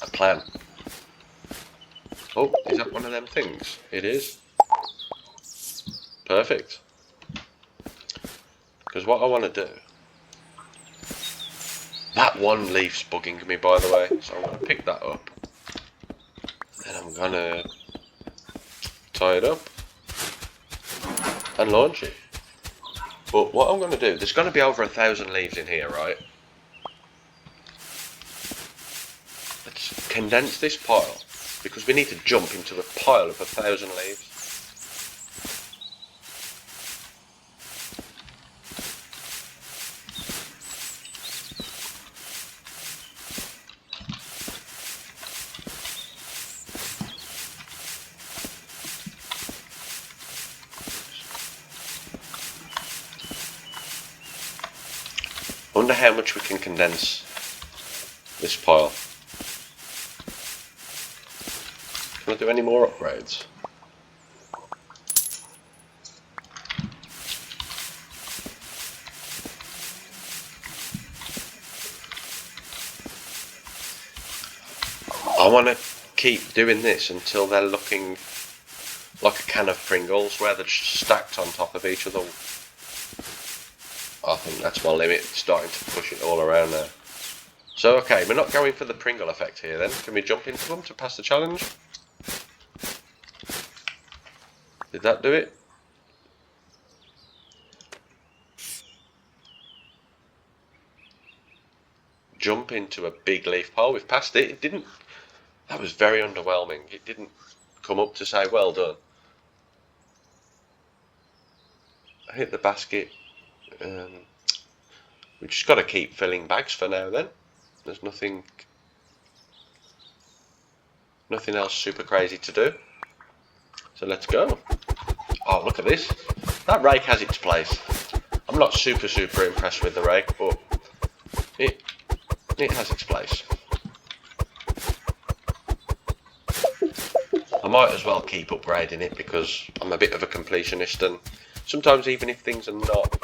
Speaker 1: a plan. Oh, is that one of them things? It is. Perfect. Because what I want to do... That one leaf's bugging me, by the way, so I'm going to pick that up. Then I'm going to tie it up and launch it. But what I'm going to do, there's going to be over 1,000 leaves in here, right? Let's condense this pile, because we need to jump into a pile of 1,000 leaves. I wonder how much we can condense this pile. Can I do any more upgrades? I want to keep doing this until they're looking like a can of Pringles, where they're just stacked on top of each other. I think that's my limit, starting to push it all around now. So okay, we're not going for the Pringle effect here then. Can we jump into them to pass the challenge? Did that do it? Jump into a big leaf pile. We've passed it. It didn't... That was very underwhelming. It didn't come up to say well done. I hit the basket. We just got to keep filling bags for now then. There's nothing else super crazy to do. So let's go. Oh, look at this. That rake has its place. I'm not super impressed with the rake, but it has its place. I might as well keep upgrading it because I'm a bit of a completionist, and sometimes even if things are not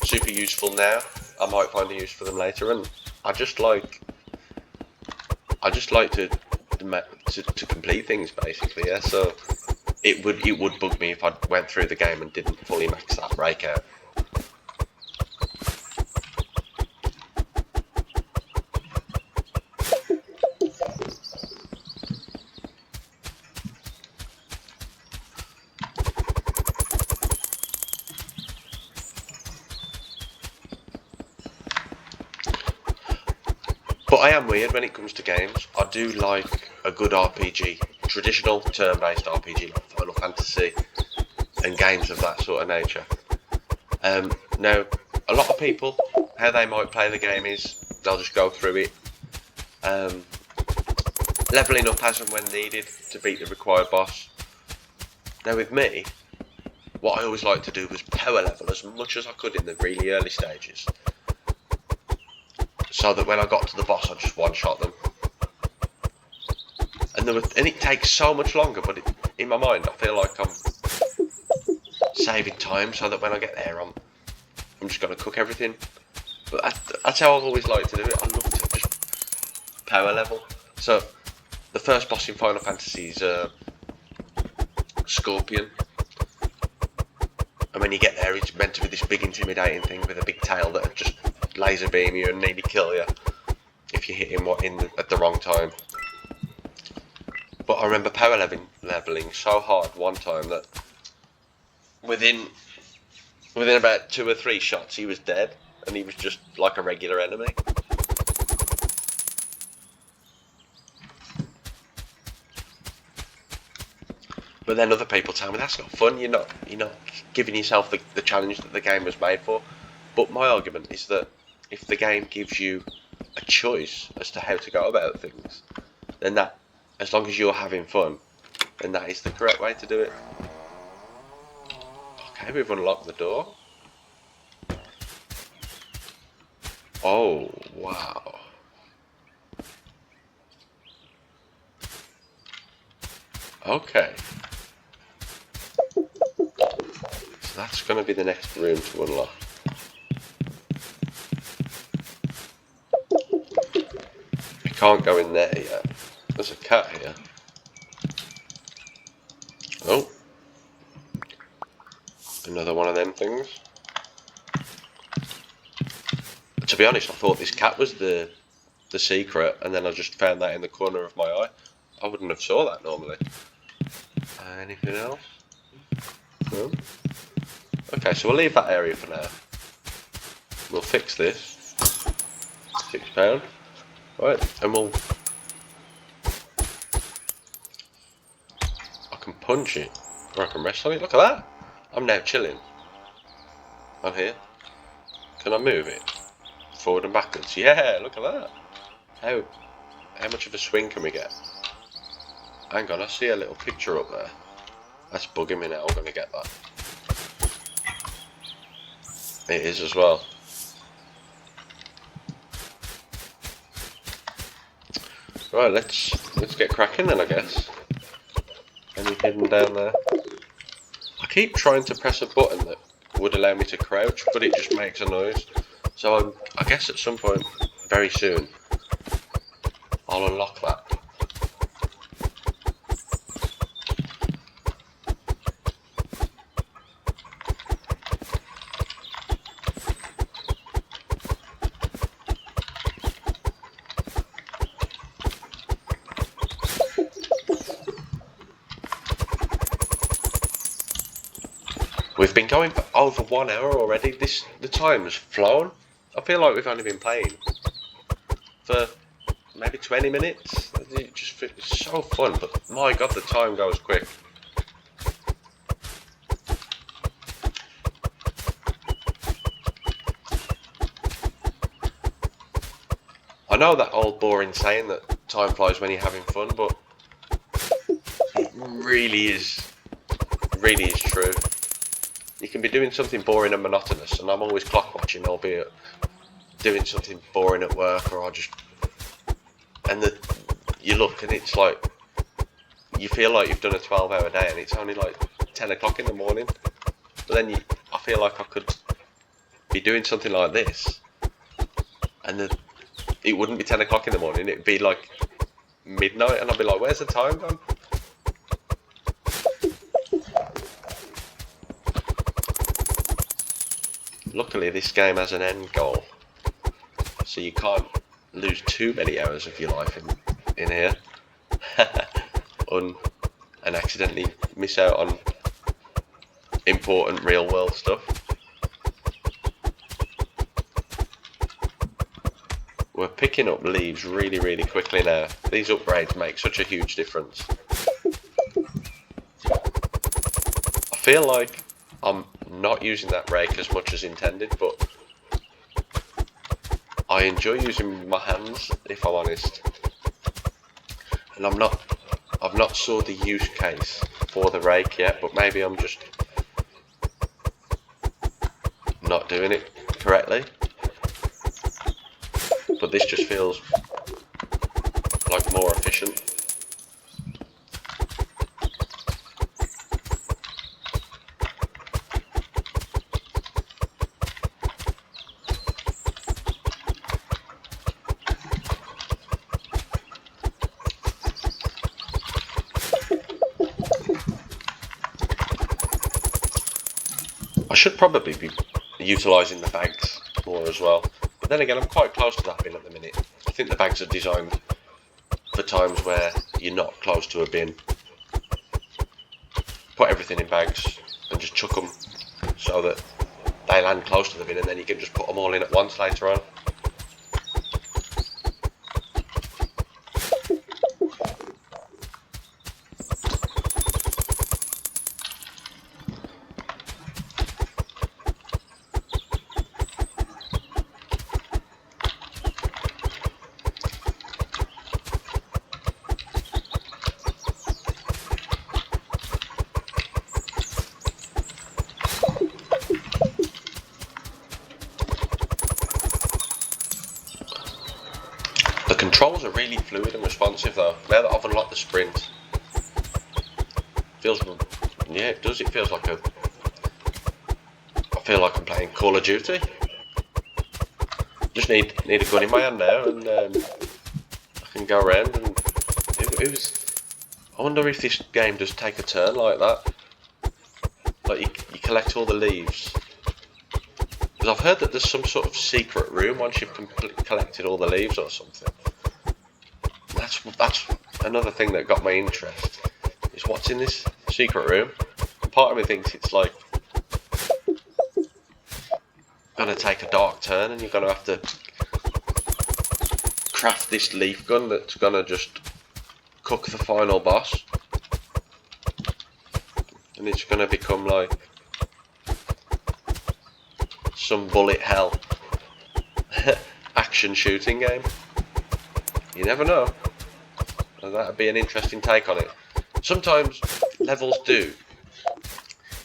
Speaker 1: super useful now, I might find a use for them later, and I just like to complete things basically, yeah. So it would bug me if I went through the game and didn't fully max that rake out. But I am weird when it comes to games. I do like a good RPG, traditional turn-based RPG like Final Fantasy and games of that sort of nature. Now, a lot of people, how they might play the game is they'll just go through it, leveling up as and when needed to beat the required boss. Now with me, what I always like to do was power level as much as I could in the really early stages, so that when I got to the boss I just one-shot them. And it takes so much longer, but in my mind I feel like I'm saving time, so that when I get there I'm just going to cook everything. But that's how I've always liked to do it. I love to just power level. So the first boss in Final Fantasy is Scorpion, and when you get there it's meant to be this big intimidating thing with a big tail that just laser beam you and nearly kill you if you hit him at the wrong time. But I remember power leveling so hard one time that within about 2 or 3 shots he was dead, and he was just like a regular enemy. But then other people tell me that's not fun. You're not giving yourself the challenge that the game was made for. But my argument is that if the game gives you a choice as to how to go about things, then that, as long as you're having fun, then that is the correct way to do it. Okay, we've unlocked the door. Oh, wow. Okay. So that's going to be the next room to unlock. I can't go in there yet. There's a cat here. Oh. Another one of them things. To be honest, I thought this cat was the secret, and then I just found that in the corner of my eye. I wouldn't have saw that normally. Anything else? No? Okay, so we'll leave that area for now. We'll fix this. £6. Right, and I can punch it, or I can rest on it. Look at that! I'm now chilling. I'm here. Can I move it? Forward and backwards. Yeah, look at that. How much of a swing can we get? Hang on, I see a little picture up there. That's bugging me now. I'm going to get that. It is as well. Right, let's get cracking then, I guess. Any hidden down there? I keep trying to press a button that would allow me to crouch, but it just makes a noise. So I guess at some point, very soon, I'll unlock that. We've been going for over 1 hour already. The time has flown. I feel like we've only been playing for maybe 20 minutes. It just feels so fun, but my god, the time goes quick. I know that old boring saying that time flies when you're having fun, but it really is true. You can be doing something boring and monotonous, and I'm always clock watching, albeit doing something boring at work, or you look and it's like, you feel like you've done a 12-hour day and it's only like 10 o'clock in the morning, but then I feel like I could be doing something like this, and it wouldn't be 10 o'clock in the morning, it'd be like midnight, and I'd be like, where's the time gone? Luckily this game has an end goal, so you can't lose too many hours of your life in here and accidentally miss out on important real world stuff. We're picking up leaves really quickly now. These upgrades make such a huge difference. I feel like I'm not using that rake as much as intended, but I enjoy using my hands, if I'm honest. And I've not saw the use case for the rake yet, but maybe I'm just not doing it correctly. But this just feels like more efficient. I should probably be utilising the bags more as well, but then again I'm quite close to that bin at the minute. I think the bags are designed for times where you're not close to a bin. Put everything in bags and just chuck them so that they land close to the bin, and then you can just put them all in at once later on. controls are really fluid and responsive though. Now that I've unlocked the sprint, feels, yeah, it does. It feels like I feel like I'm playing Call of Duty. Just need a gun in my hand now, and I can go around and I wonder if this game does take a turn like that. Like you collect all the leaves. Because I've heard that there's some sort of secret room once you've collected all the leaves or something. That's another thing that got my interest. Is what's in this secret room. And part of me thinks it's like gonna take a dark turn, and you're gonna have to craft this leaf gun that's gonna just cook the final boss, and it's gonna become like some bullet hell action shooting game. You never know. And that'd be an interesting take on it. Sometimes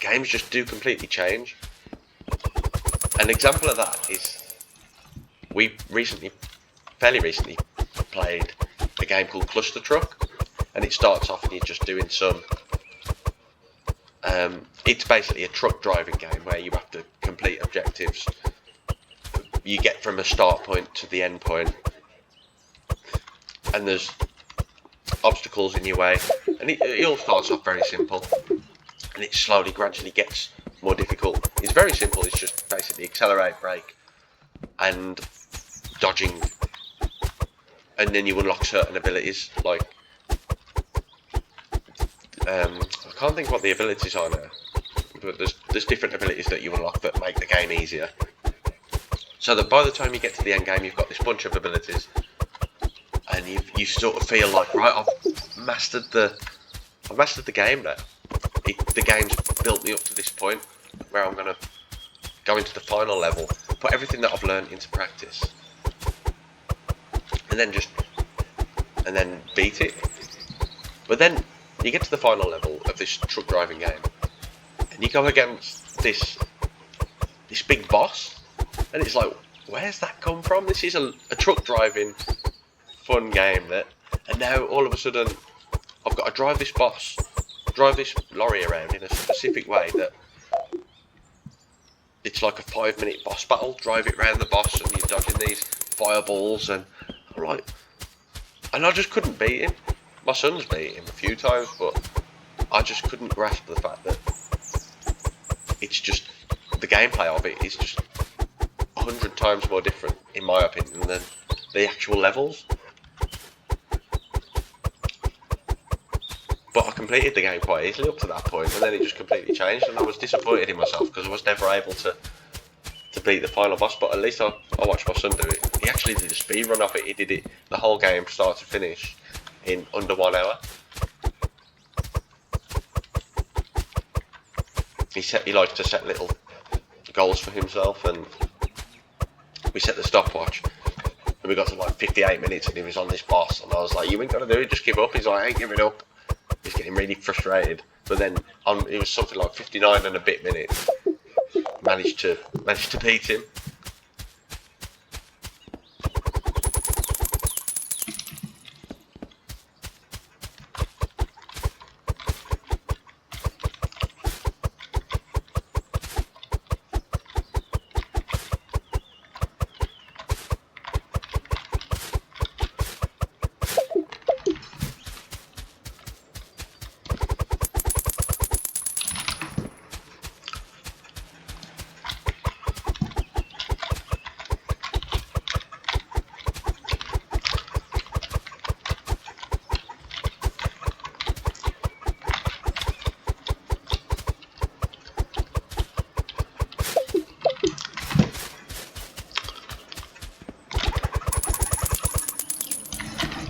Speaker 1: games just do completely change. An example of that is we fairly recently played a game called Cluster Truck, and it starts off and you're just doing some it's basically a truck driving game where you have to complete objectives. You get from a start point to the end point, and there's obstacles in your way, and it all starts off very simple, and it slowly, gradually gets more difficult. It's very simple. It's just basically accelerate, brake, and dodging, and then you unlock certain abilities. Like I can't think what the abilities are now, but there's different abilities that you unlock that make the game easier. So that by the time you get to the end game, you've got this bunch of abilities, and you sort of feel like, right, I've mastered the game now. The game's built me up to this point where I'm gonna go into the final level, put everything that I've learned into practice, and then beat it. But then you get to the final level of this truck driving game, and you go against this big boss, and it's like, where's that come from? This is a truck driving fun game, and now all of a sudden I've got to drive this lorry around in a specific way that it's like a 5-minute boss battle. Drive it around the boss, and you're dodging these fireballs, and I just couldn't beat him. My son's beat him a few times, but I just couldn't grasp the fact that it's just the gameplay of it is just 100 times more different, in my opinion, than the actual levels. But I completed the game quite easily up to that point, and then it just completely changed, and I was disappointed in myself because I was never able to beat the final boss. But at least I watched my son do it. He actually did a speed run of it. He did it the whole game, start to finish, in under 1 hour. He likes to set little goals for himself, and we set the stopwatch, and we got to like 58 minutes, and he was on this boss, and I was like, you ain't gonna do it, just give up. He's like, I ain't giving up. He's getting really frustrated. But then it was something like 59 and a bit minutes. Managed to beat him.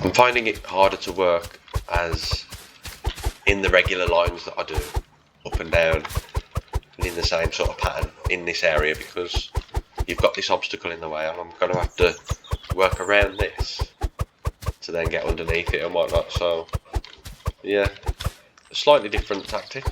Speaker 1: I'm finding it harder to work as in the regular lines that I do, up and down, and in the same sort of pattern in this area, because you've got this obstacle in the way, and I'm going to have to work around this to then get underneath it and whatnot. So yeah, a slightly different tactic.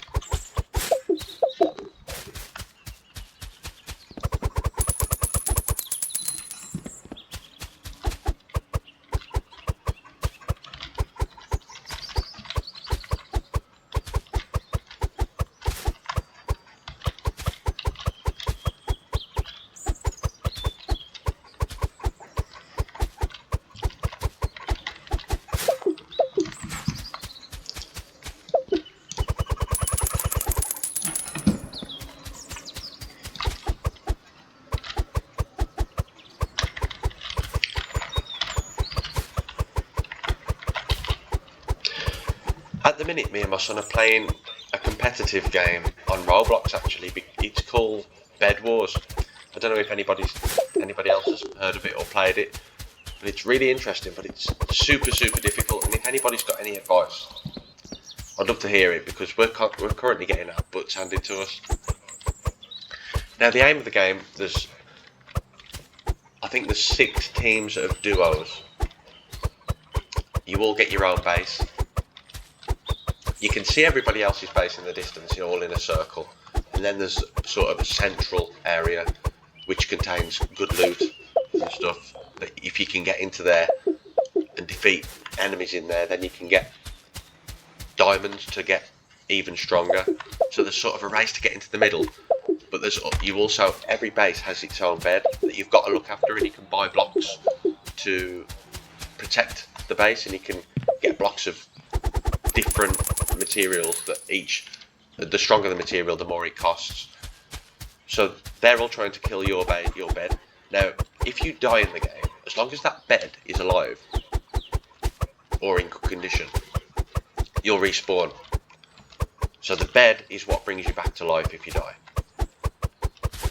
Speaker 1: At the minute, me and my son are playing a competitive game on Roblox. Actually, it's called Bed Wars. I don't know if anybody else has heard of it or played it, but it's really interesting. But it's super difficult. And if anybody's got any advice, I'd love to hear it, because we're currently getting our butts handed to us. Now, the aim of the game, I think there's 6 teams of duos. You all get your own base. You can see everybody else's base in the distance, you're all in a circle. And then there's sort of a central area which contains good loot and stuff. But if you can get into there and defeat enemies in there, then you can get diamonds to get even stronger. So there's sort of a race to get into the middle. But every base has its own bed that you've got to look after, and you can buy blocks to protect the base, and you can get blocks of different materials that the stronger the material, the more it costs. So they're all trying to kill your bed. Now, if you die in the game, as long as that bed is alive or in good condition, you'll respawn. So the bed is what brings you back to life if you die.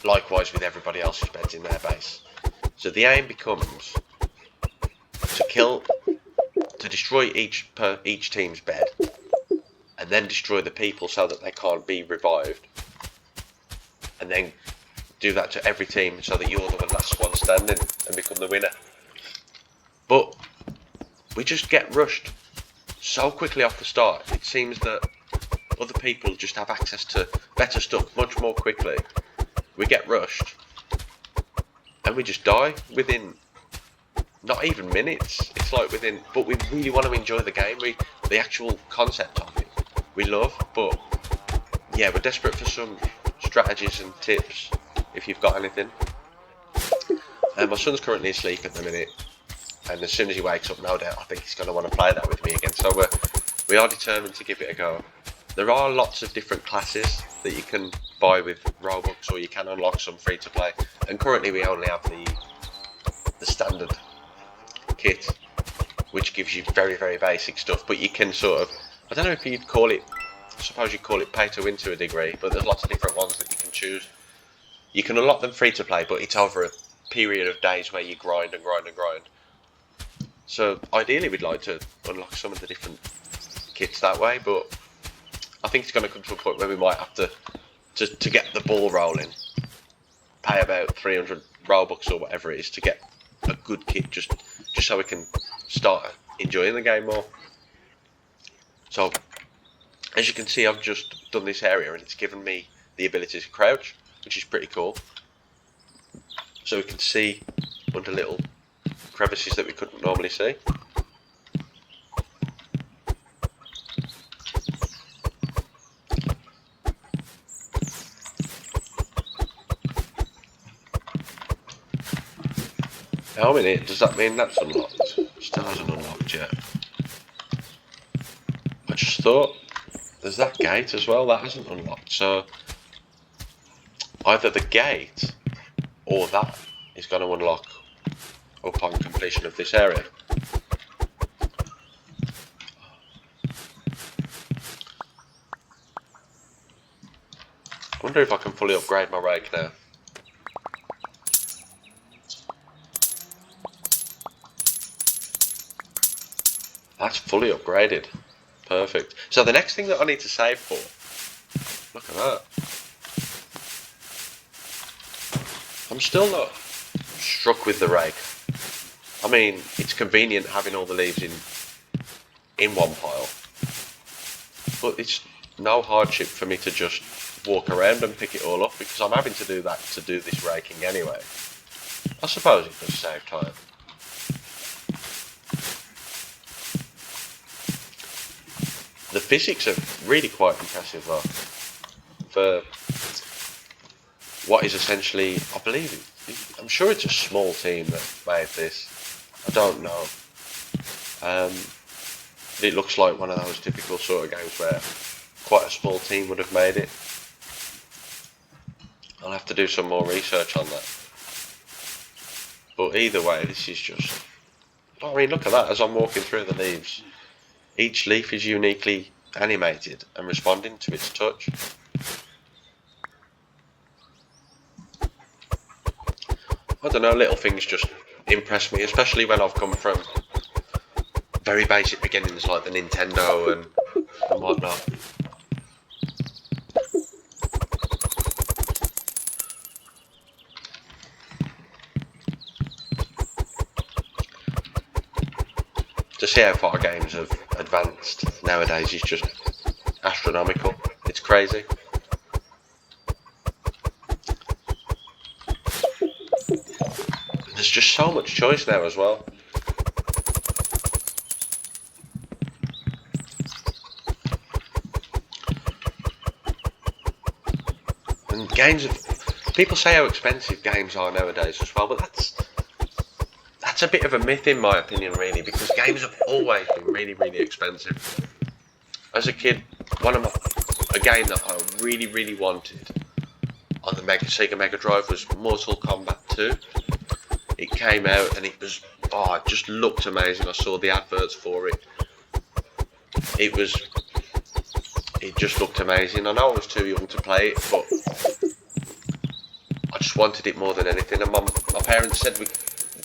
Speaker 1: Likewise with everybody else's beds in their base. So the aim becomes to destroy each team's bed, and then destroy the people so that they can't be revived, and then do that to every team so that you're the last one standing and become the winner. But we just get rushed so quickly off the start. It seems that other people just have access to better stuff much more quickly. We get rushed and we just die within not even minutes. It's like but we really want to enjoy the game. The actual concept of it we love, but yeah, we're desperate for some strategies and tips if you've got anything. My son's currently asleep at the minute, and as soon as he wakes up, no doubt I think he's going to want to play that with me again. So we are determined to give it a go. There are lots of different classes that you can buy with Robux, or you can unlock some free to play, and currently we only have the standard kit, which gives you very basic stuff. But you can sort of, I don't know if you'd call it, I suppose you'd call it pay to win to a degree, but there's lots of different ones that you can choose. You can unlock them free to play, but it's over a period of days where you grind. So ideally we'd like to unlock some of the different kits that way, but I think it's going to come to a point where we might have to get the ball rolling, pay about 300 Robux or whatever it is to get a good kit, just so we can start enjoying the game more. So as you can see, I've just done this area and it's given me the ability to crouch, which is pretty cool. So we can see under little crevices that we couldn't normally see. How many? Does that mean that's unlocked? Still hasn't unlocked yet. I just thought there's that gate as well, that hasn't unlocked. So either the gate or that is going to unlock upon completion of this area. I wonder if I can fully upgrade my rake now. That's fully upgraded. Perfect. So the next thing that I need to save for, look at that. I'm still not struck with the rake. I mean, it's convenient having all the leaves in one pile, but it's no hardship for me to just walk around and pick it all up, because I'm having to do that to do this raking anyway. I suppose it does save time. The physics are really quite impressive though. For what is essentially, I believe, I'm sure it's a small team that made this. I don't know. It looks like one of those typical sort of games where quite a small team would have made it. I'll have to do some more research on that. But either way, this is just, I mean, look at that as I'm walking through the leaves. Each leaf is uniquely animated and responding to its touch. I don't know, little things just impress me, especially when I've come from very basic beginnings like the Nintendo and whatnot. To see how far games have advanced nowadays is just astronomical. It's crazy. There's just so much choice now as well. And games people say how expensive games are nowadays as well, but that's a bit of a myth in my opinion, really, because games have always been really, really expensive. As a kid, a game that I really, really wanted on the Sega Mega Drive was Mortal Kombat 2. It came out and it just looked amazing. I saw the adverts for it. It just looked amazing. I know I was too young to play it, but I just wanted it more than anything. And my parents said, we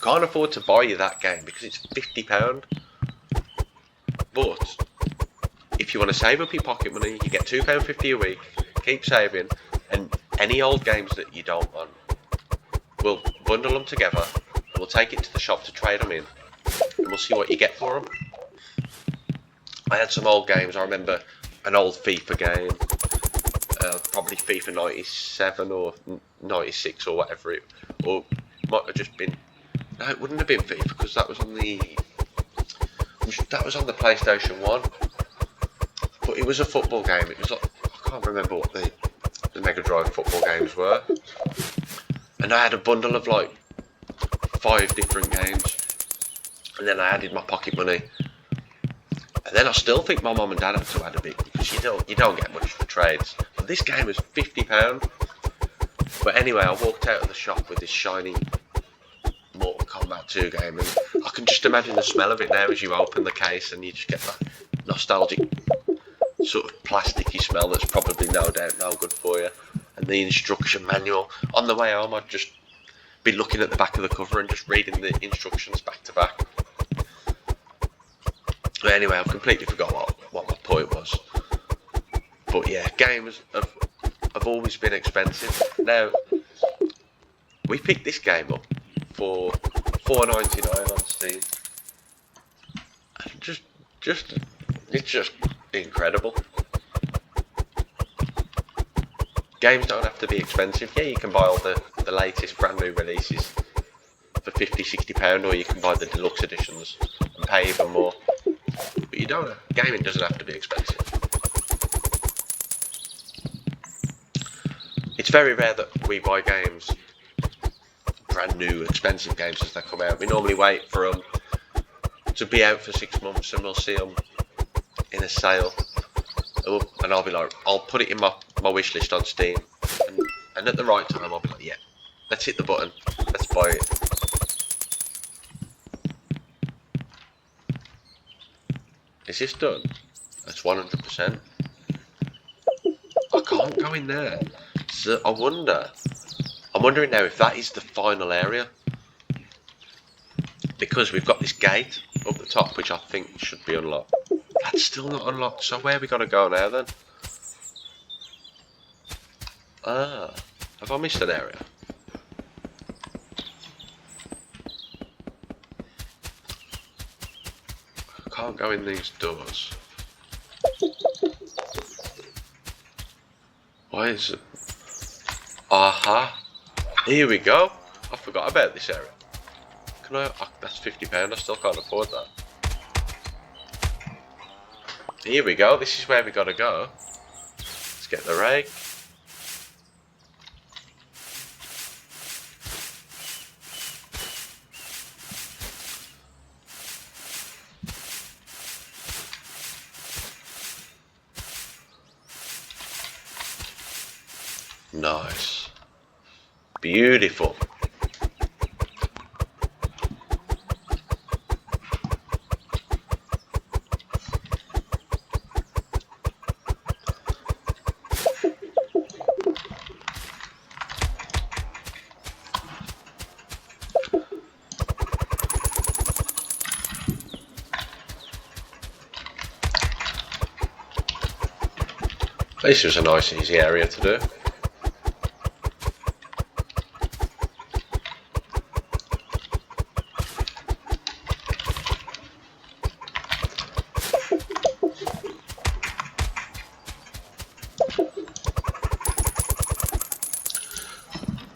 Speaker 1: can't afford to buy you that game because it's £50. But if you want to save up your pocket money, you get £2.50 a week, keep saving, and any old games that you don't want, we'll bundle them together, we'll take it to the shop to trade them in, and we'll see what you get for them. I had some old games. I remember an old FIFA game, probably FIFA 97 or 96 or whatever or might have just been. No, it wouldn't have been FIFA because that was on the PlayStation 1. But it was a football game. It was like, I can't remember what the Mega Drive football games were. And I had a bundle of like 5 different games. And then I added my pocket money. And then I still think my mum and dad had to add a bit because you don't get much for trades. But this game was £50. But anyway, I walked out of the shop with this shiny Mortal Kombat 2 game, and I can just imagine the smell of it now as you open the case and you just get that nostalgic sort of plasticky smell that's probably no doubt no good for you. And the instruction manual. On the way home, I'd just be looking at the back of the cover and just reading the instructions back to back. But anyway, I've completely forgot what my point was. But yeah, games have always been expensive. Now, we picked this game up for $4.99 on Steam. And it's just incredible. Games don't have to be expensive. Yeah, you can buy all the latest brand new releases for £50-60, or you can buy the deluxe editions and pay even more. But gaming doesn't have to be expensive. It's very rare that we buy games, brand new expensive games as they come out. We normally wait for them to be out for 6 months and we'll see them in a sale. And I'll be like, I'll put it in my wish list on Steam. And at the right time I'll be like, yeah, let's hit the button, let's buy it. Is this done? That's 100%. I can't go in there. So I'm wondering now if that is the final area. Because we've got this gate up the top which I think should be unlocked. That's still not unlocked, so where are we going to go now then? Have I missed an area? I can't go in these doors. Why is it? Aha! Here we go! I forgot about this area. Can I? Oh, that's £50, I still can't afford that. Here we go, this is where we gotta go. Let's get the rake. Nice. Beautiful. This was a nice easy area to do.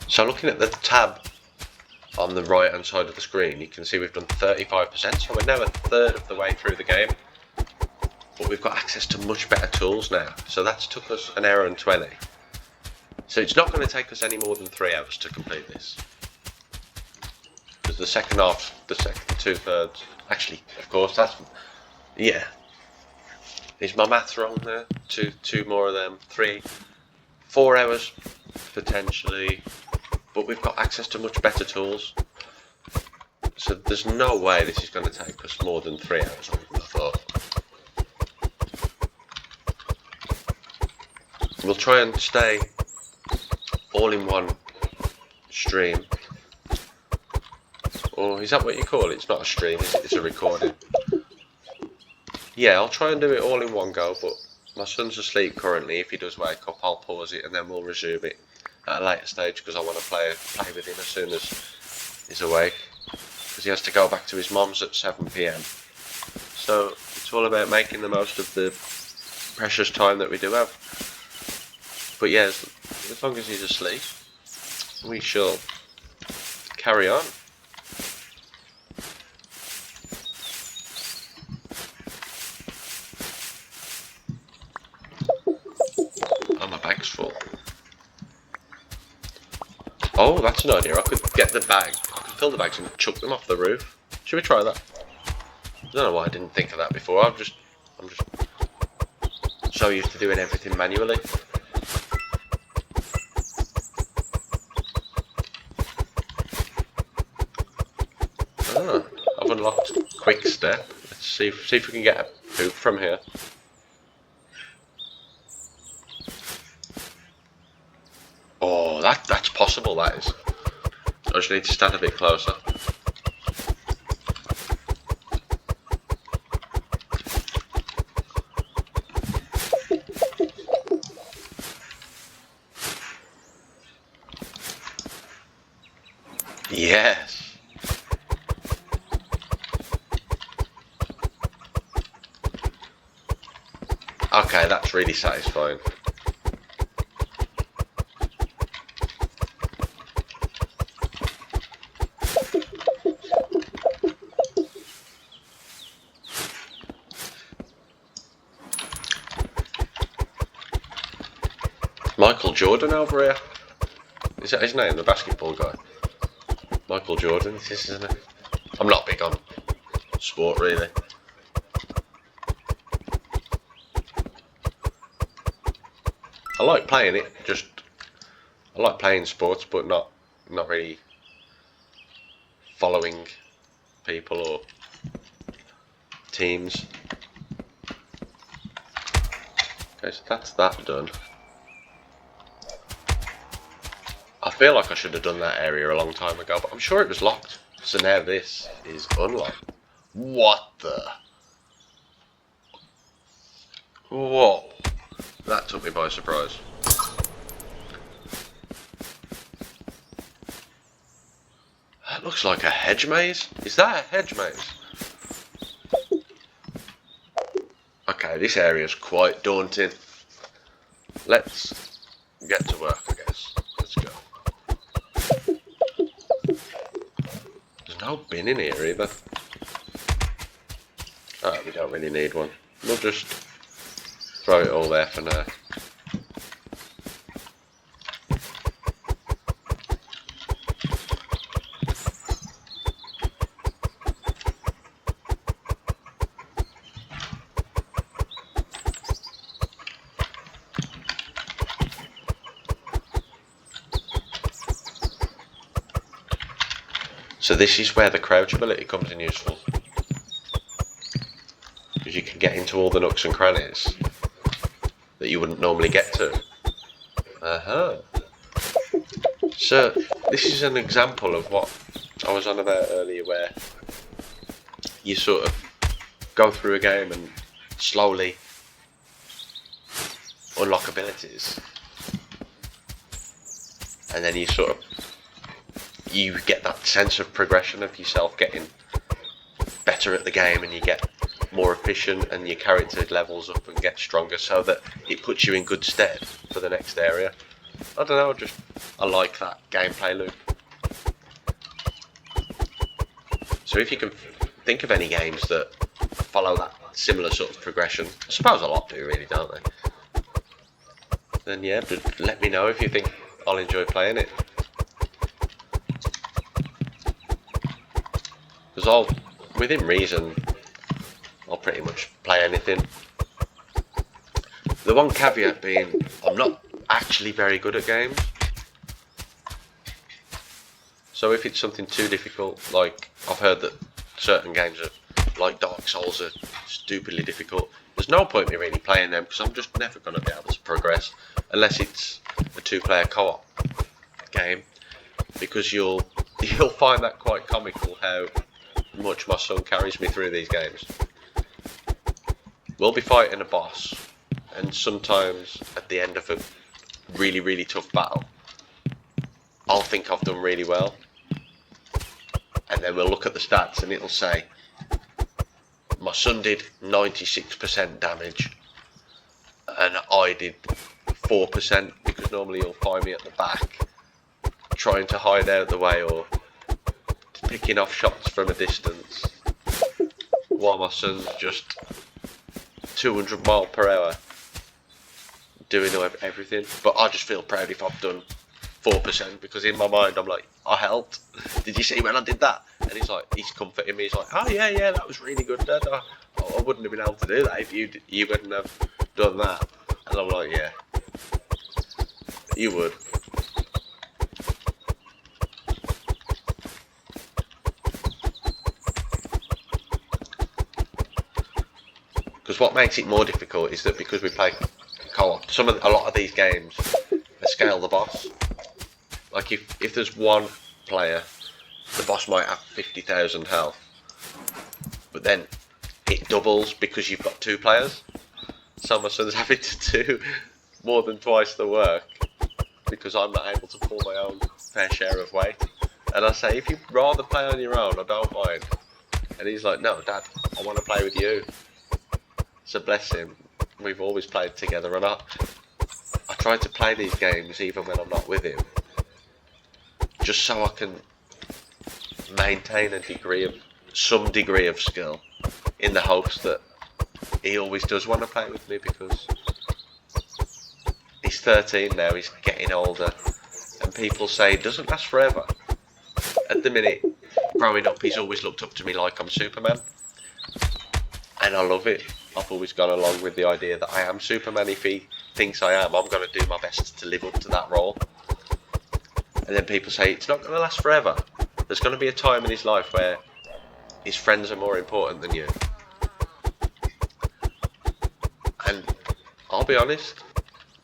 Speaker 1: So looking at the tab on the right hand side of the screen, you can see we've done 35%, so we're now a third of the way through the game. But we've got access to much better tools now. So that's took us an hour and 20. So it's not going to take us any more than 3 hours to complete this. Because the second half, the second 2/3, actually, of course, that's, yeah. Is my maths wrong there? Two more of them, 4 hours, potentially. But we've got access to much better tools. So there's no way this is going to take us more than 3 hours, I wouldn't have thought. We'll try and stay all in one stream. Or is that what you call it? It's not a stream, is it? It's a recording. Yeah, I'll try and do it all in one go, but my son's asleep currently. If he does wake up, I'll pause it and then we'll resume it at a later stage, because I want to play with him as soon as he's awake. Because he has to go back to his mum's at 7 PM. So it's all about making the most of the precious time that we do have. But yeah, as long as he's asleep, we shall carry on. Oh, my bag's full. Oh, that's an idea. I could get the bag, I could fill the bags and chuck them off the roof. Should we try that? I don't know why I didn't think of that before. I'm just so used to doing everything manually. I've unlocked quick step. Let's see if we can get a poop from here. Oh, that's possible, that is. I just need to stand a bit closer. Yes. Okay, that's really satisfying. Michael Jordan over here. Is that his name, the basketball guy? Michael Jordan, this isn't it? I'm not big on sport, really. I like playing it, I like playing sports, but not really following people or teams. Okay, so that's that done. I feel like I should have done that area a long time ago, but I'm sure it was locked. So now this is unlocked. What the? Whoa. That took me by surprise. That looks like a hedge maze. Is that a hedge maze? Okay, this area is quite daunting. Let's get to work, I guess. Let's go. There's no bin in here either. Oh, we don't really need one. We'll just throw it all there for now. So this is where the crouch ability comes in useful. Because you can get into all the nooks and crannies that you wouldn't normally get to. So this is an example of what I was on about earlier, where you sort of go through a game and slowly unlock abilities, and then you get that sense of progression of yourself getting better at the game, and you get more efficient, and your character levels up and gets stronger, so that it puts you in good stead for the next area. I don't know, I like that gameplay loop. So if you can think of any games that follow that similar sort of progression, I suppose a lot do really, don't they? Then yeah, but let me know if you think I'll enjoy playing it. Because within reason, I'll pretty much play anything. The one caveat being, I'm not actually very good at games. So if it's something too difficult, like I've heard that certain games are, like Dark Souls, are stupidly difficult, there's no point in me really playing them, because I'm just never going to be able to progress unless it's a 2-player co-op game, because you'll find that quite comical how much my son carries me through these games. We'll be fighting a boss, and sometimes at the end of a really, really tough battle, I'll think I've done really well, and then we'll look at the stats and it'll say my son did 96% damage and I did 4%, because normally you'll find me at the back trying to hide out the way or picking off shots from a distance, while my son's just 200 miles per hour doing everything. But I just feel proud if I've done 4%, because in my mind I'm like, I helped. Did you see when I did that? And he's comforting me. He's like, oh yeah, that was really good, Dad. I wouldn't have been able to do that if you wouldn't have done that. And I'm like, yeah, you would. Because what makes it more difficult is that because we play co-op, a lot of these games, they scale the boss. Like if there's one player, the boss might have 50,000 health, but then it doubles because you've got 2 players. So my son's having to do more than twice the work because I'm not able to pull my own fair share of weight. And I say, if you'd rather play on your own, I don't mind. And he's like, no, Dad, I want to play with you. So bless him, we've always played together, and I try to play these games even when I'm not with him, just so I can maintain some degree of skill, in the hopes that he always does want to play with me, because he's 13 now, he's getting older, and people say it doesn't last forever. At the minute, growing up, he's always looked up to me like I'm Superman, and I love it. I've always gone along with the idea that I am Superman. If he thinks I am, I'm going to do my best to live up to that role. And then people say it's not going to last forever. There's going to be a time in his life where his friends are more important than you. And I'll be honest,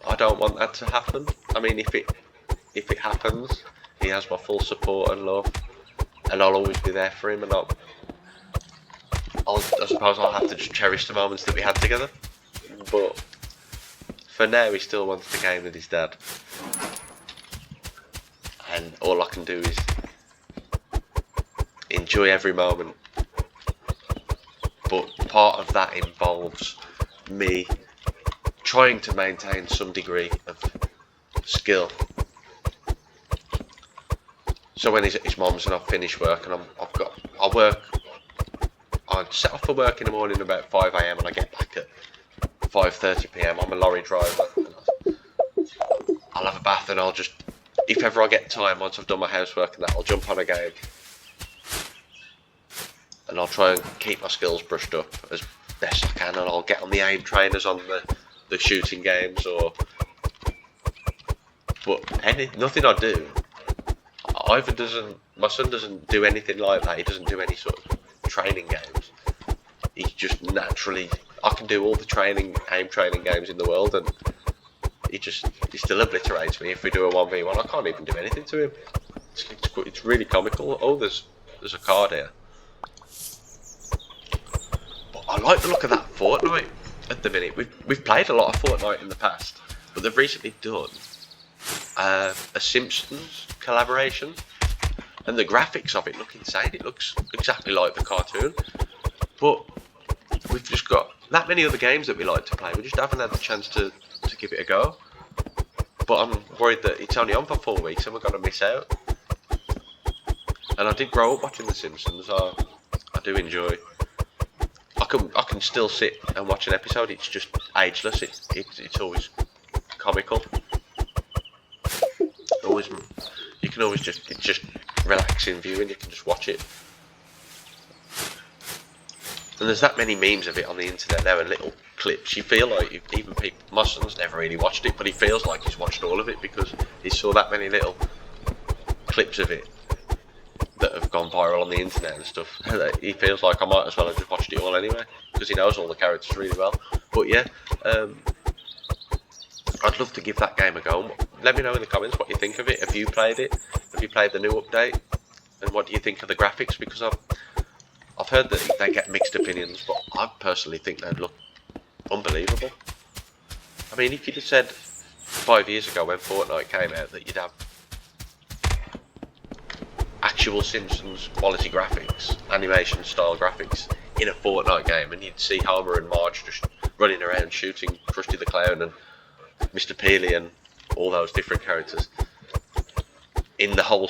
Speaker 1: I don't want that to happen. I mean, if it happens, he has my full support and love, and I'll always be there for him, and I suppose I'll have to just cherish the moments that we had together. But for now, he still wants the game with his dad, and all I can do is enjoy every moment. But part of that involves me trying to maintain some degree of skill. So when he's at his mum's and I've finished work and I set off for work in the morning about 5 AM and I get back at 5:30 PM. I'm a lorry driver. I'll have a bath and I'll just, if ever I get time, once I've done my housework and that, I'll jump on a game. And I'll try and keep my skills brushed up as best I can, and I'll get on the aim trainers on the shooting games, but nothing I do, my son doesn't do anything like that. He doesn't do any sort of training games. He's just naturally, I can do all the aim training games in the world, and he still obliterates me if we do a 1v1. I can't even do anything to him. It's really comical. Oh, there's a card here. But I like the look of that Fortnite at the minute. We've played a lot of Fortnite in the past, but they've recently done a Simpsons collaboration, and the graphics of it look insane. It looks exactly like the cartoon, but we've just got that many other games that we like to play. We just haven't had the chance to give it a go. But I'm worried that it's only on for 4 weeks and we're going to miss out. And I did grow up watching The Simpsons. I do enjoy. I can still sit and watch an episode. It's just ageless. It's always comical. Always, you can always it's just relaxing viewing. You can just watch it. And there's that many memes of it on the internet now and little clips. You feel like even people, my son's never really watched it, but he feels like he's watched all of it because he saw that many little clips of it that have gone viral on the internet and stuff. He feels like I might as well have just watched it all anyway because he knows all the characters really well. But yeah, I'd love to give that game a go. Let me know in the comments what you think of it. Have you played it? Have you played the new update? And what do you think of the graphics? Because I've heard that they get mixed opinions, but I personally think they'd look unbelievable. I mean, if you'd have said 5 years ago when Fortnite came out that you'd have actual Simpsons quality graphics, animation style graphics in a Fortnite game, and you'd see Homer and Marge just running around shooting Krusty the Clown and Mr. Peely and all those different characters in the whole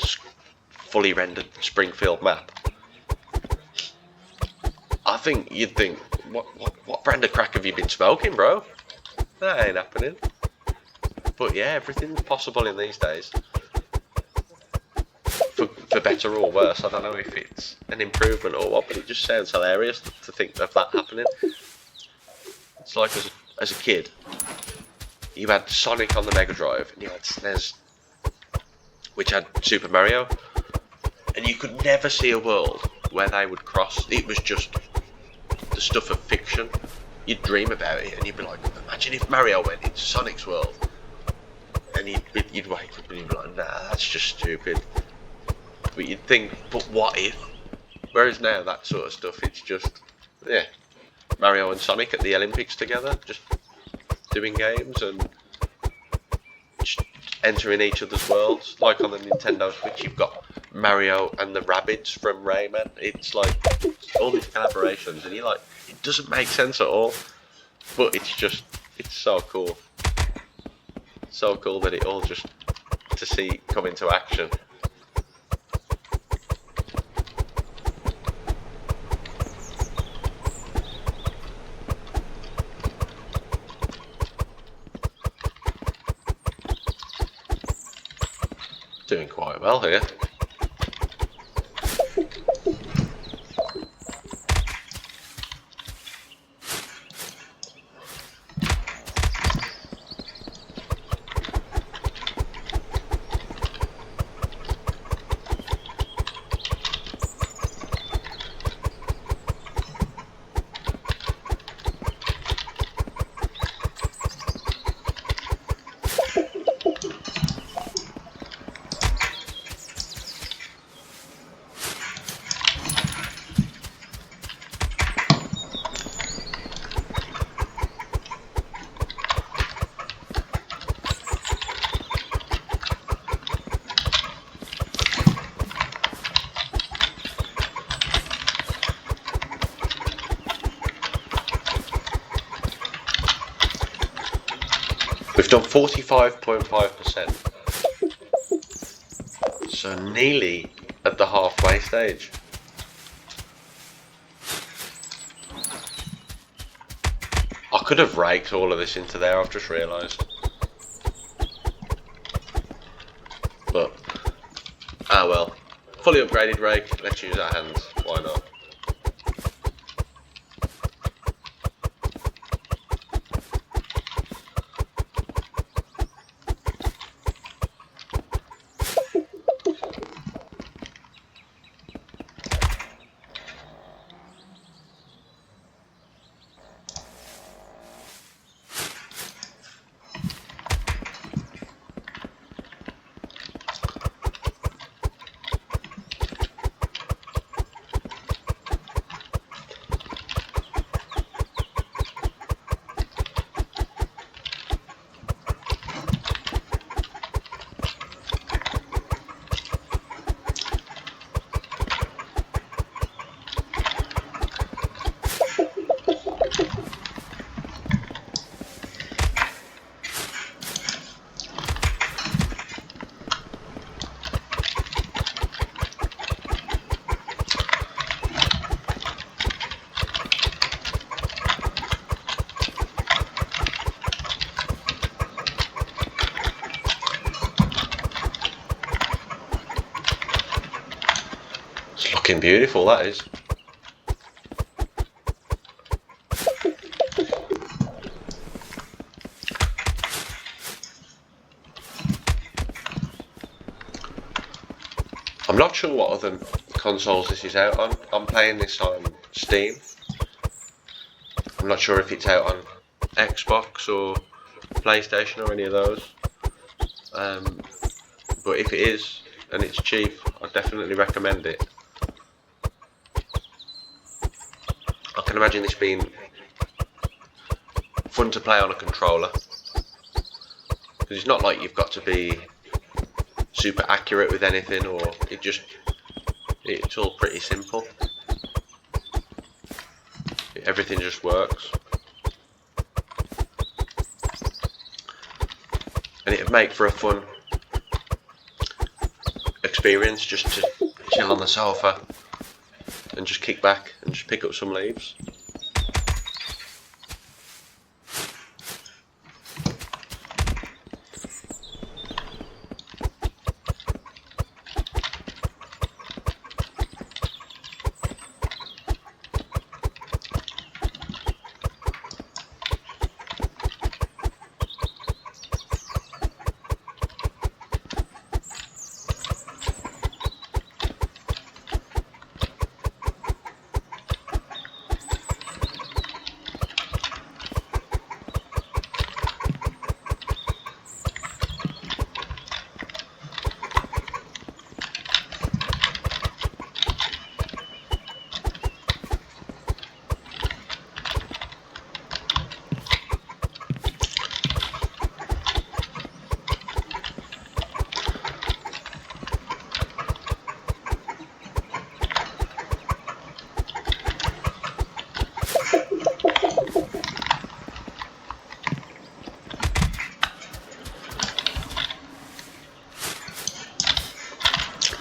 Speaker 1: fully rendered Springfield map, I think you'd think, what brand of crack have you been smoking, bro? That ain't happening. But yeah, everything's possible in these days. For better or worse. I don't know if it's an improvement or what, but it just sounds hilarious to think of that happening. It's like as a kid, you had Sonic on the Mega Drive and you had SNES, which had Super Mario, and you could never see a world where they would cross. It was just the stuff of fiction. You'd dream about it and you'd be like, imagine if Mario went into Sonic's world, and you'd wake up and you'd be like, nah, that's just stupid. But you'd think, but what if? Whereas now, that sort of stuff, it's just, yeah, Mario and Sonic at the Olympics together, just doing games and just entering each other's worlds. Like on the Nintendo Switch, you've got Mario and the Rabbids from Rayman. It's like all these collaborations, and you're like, it doesn't make sense at all, but it's so cool. So cool that it all just to see come into action. Doing quite well here. We've done 45.5%, so nearly at the halfway stage. I could have raked all of this into there, I've just realised. But, well. Fully upgraded rake, let's use our hands, why not? Fucking beautiful, that is. I'm not sure what other consoles this is out on. I'm playing this on Steam. I'm not sure if it's out on Xbox or PlayStation or any of those. But if it is, and it's cheap, I'd definitely recommend it. I can imagine this being fun to play on a controller. Because it's not like you've got to be super accurate with anything, or it's all pretty simple. Everything just works. And it'd make for a fun experience just to chill on the sofa and just kick back and just pick up some leaves.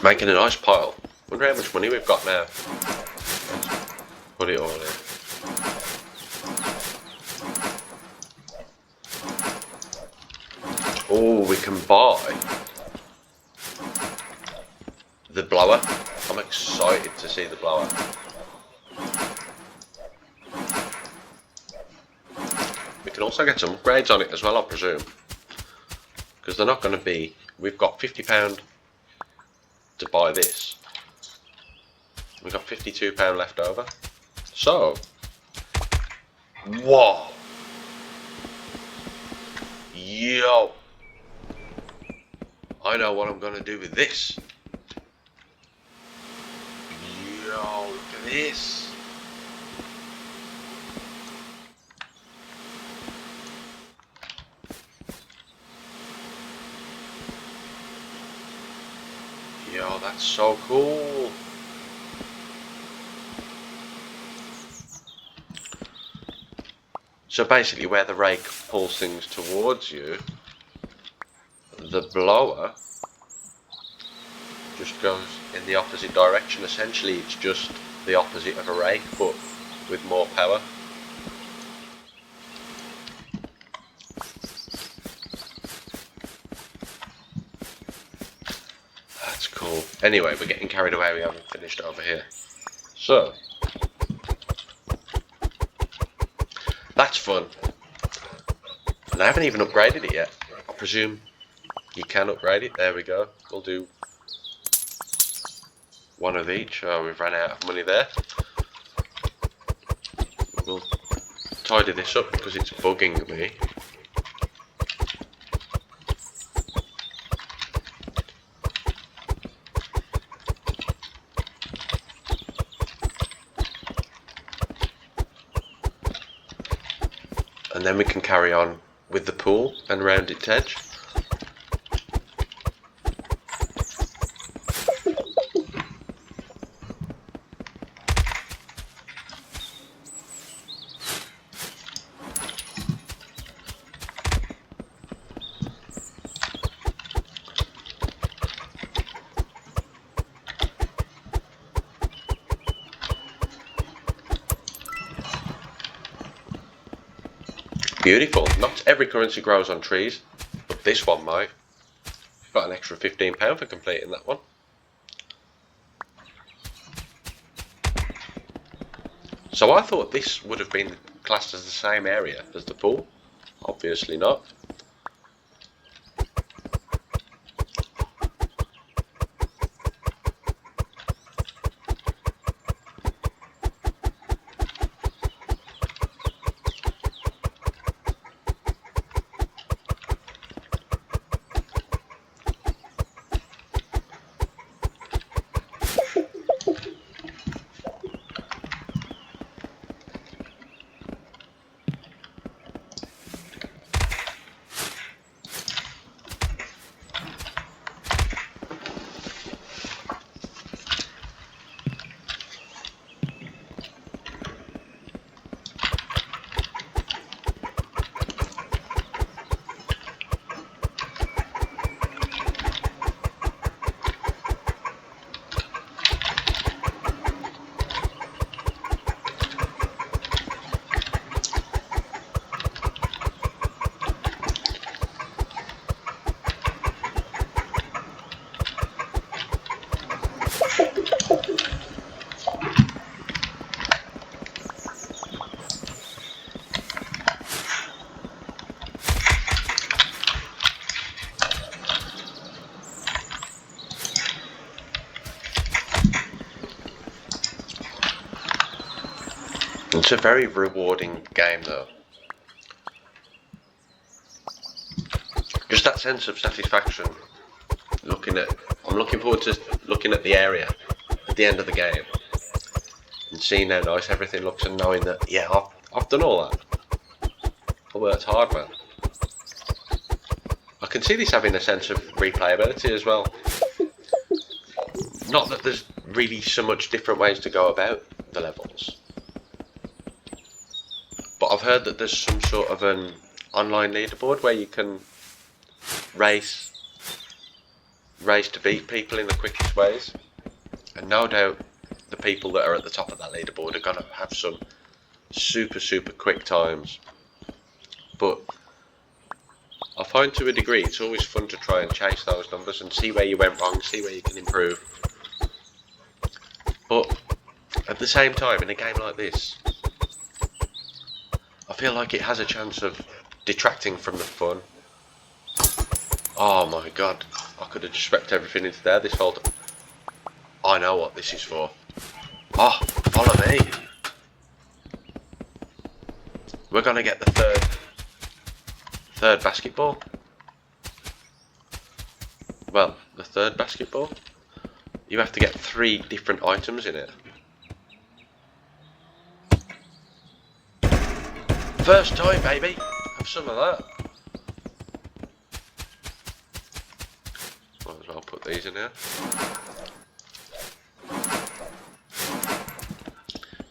Speaker 1: Making a nice pile. Wonder how much money we've got now. Put it all in. Oh, we can buy the blower. I'm excited to see the blower. We can also get some upgrades on it as well, I presume. Because they're not going to be... We've got £50 to buy this. We've got £52 left over. So, whoa, yo, I know what I'm gonna do with this. Yo, look at this. Yo, that's so cool. So basically where the rake pulls things towards you, the blower just goes in the opposite direction. Essentially it's just the opposite of a rake but with more power. That's cool. Anyway, we're getting carried away, we haven't finished over here. So, that's fun. And I haven't even upgraded it yet. I presume you can upgrade it. There we go. We'll do one of each. Oh, we've run out of money there. We'll tidy this up because it's bugging me. And then we can carry on with the pool and round its edge. Beautiful. Not every currency grows on trees, but this one might. Got an extra £15 for completing that one. So I thought this would have been classed as the same area as the pool. Obviously not. It's a very rewarding game though. Just that sense of satisfaction I'm looking forward to looking at the area at the end of the game and seeing how nice everything looks and knowing that, yeah, I've done all that. I worked hard, man. I can see this having a sense of replayability as well. Not that there's really so much different ways to go about the levels, but I've heard that there's some sort of an online leaderboard where you can race to beat people in the quickest ways, and no doubt the people that are at the top of that leaderboard are going to have some super quick times. But I find to a degree it's always fun to try and chase those numbers and see where you went wrong, see where you can improve. But at the same time, in a game like this, I feel like it has a chance of detracting from the fun. Oh my god, I could have just wrecked everything into there this whole time. I know what this is for. Oh, follow me. We're gonna get the third basketball. Well, the third basketball. You have to get 3 different items in it. First time, baby. Have some of that. Might as well put these in here.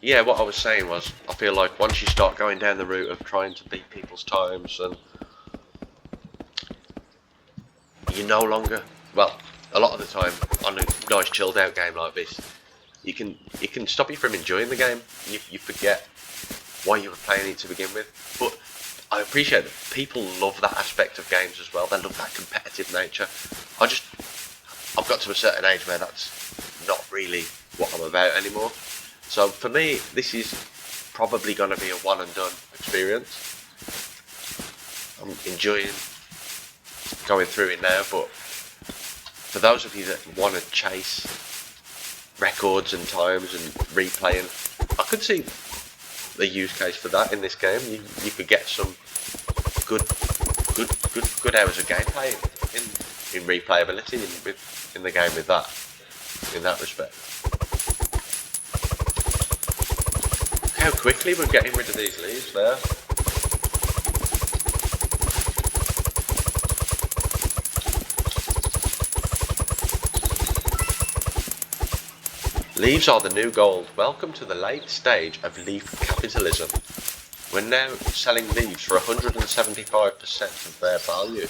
Speaker 1: Yeah, what I was saying was, I feel like once you start going down the route of trying to beat people's times, and you no longer, well, a lot of the time on a nice chilled out game like this, it can stop you from enjoying the game. You forget why you were playing it to begin with. But I appreciate that people love that aspect of games as well. They love that competitive nature. I've got to a certain age where that's not really what I'm about anymore. So for me, this is probably going to be a one and done experience. I'm enjoying going through it now, but for those of you that want to chase records and times and replaying, I could see the use case for that in this game. You could get some good hours of gameplay in replayability in the game with that, in that respect. Look how quickly we're getting rid of these leaves there. Leaves are the new gold. Welcome to the late stage of leaf capitalism. We're now selling leaves for 175% of their value.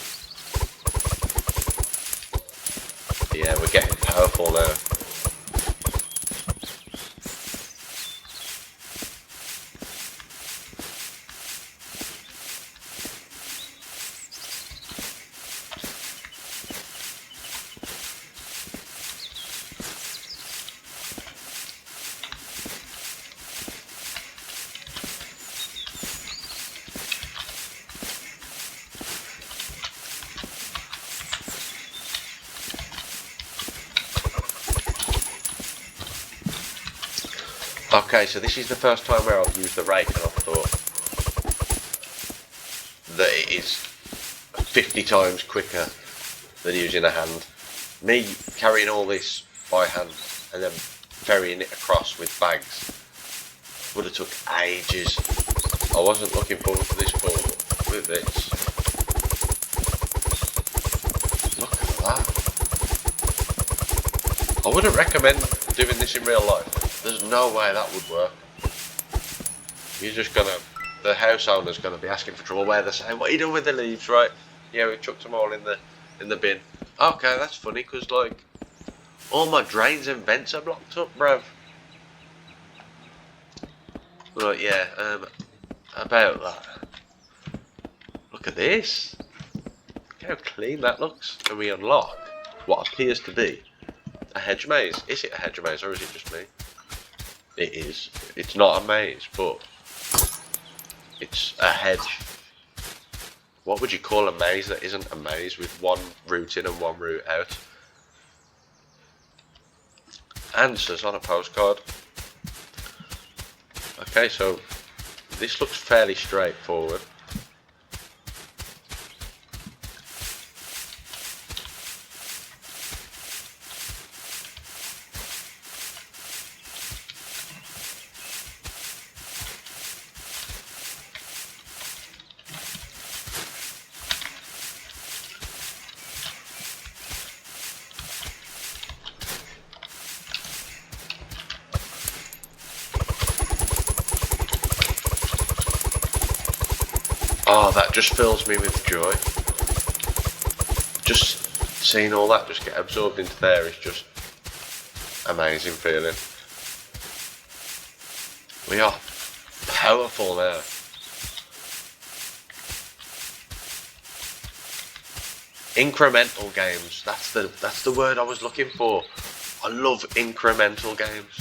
Speaker 1: Yeah, we're getting powerful now. Okay, so this is the first time where I've used the rake and I've thought that it is 50 times quicker than using a hand. Me carrying all this by hand and then ferrying it across with bags would have took ages. I wasn't looking forward to this ball with this. Look at that. I wouldn't recommend doing this in real life. There's no way that would work. You're just gonna, the house owner's gonna be asking for trouble where they're saying, what are you doing with the leaves, right? Yeah, we chucked them all in the bin. Okay, that's funny, because like, all my drains and vents are blocked up, bruv. Right, yeah, about that. Look at this. Look how clean that looks. And we unlock what appears to be a hedge maze. Is it a hedge maze or is it just me? It is. It's not a maze, but it's a hedge. What would you call a maze that isn't a maze with one route in and one route out? Answers on a postcard. Okay, so this looks fairly straightforward. Oh, that just fills me with joy. Just seeing all that just get absorbed into there is just amazing feeling. We are powerful now. Incremental games. That's the word I was looking for. I love incremental games.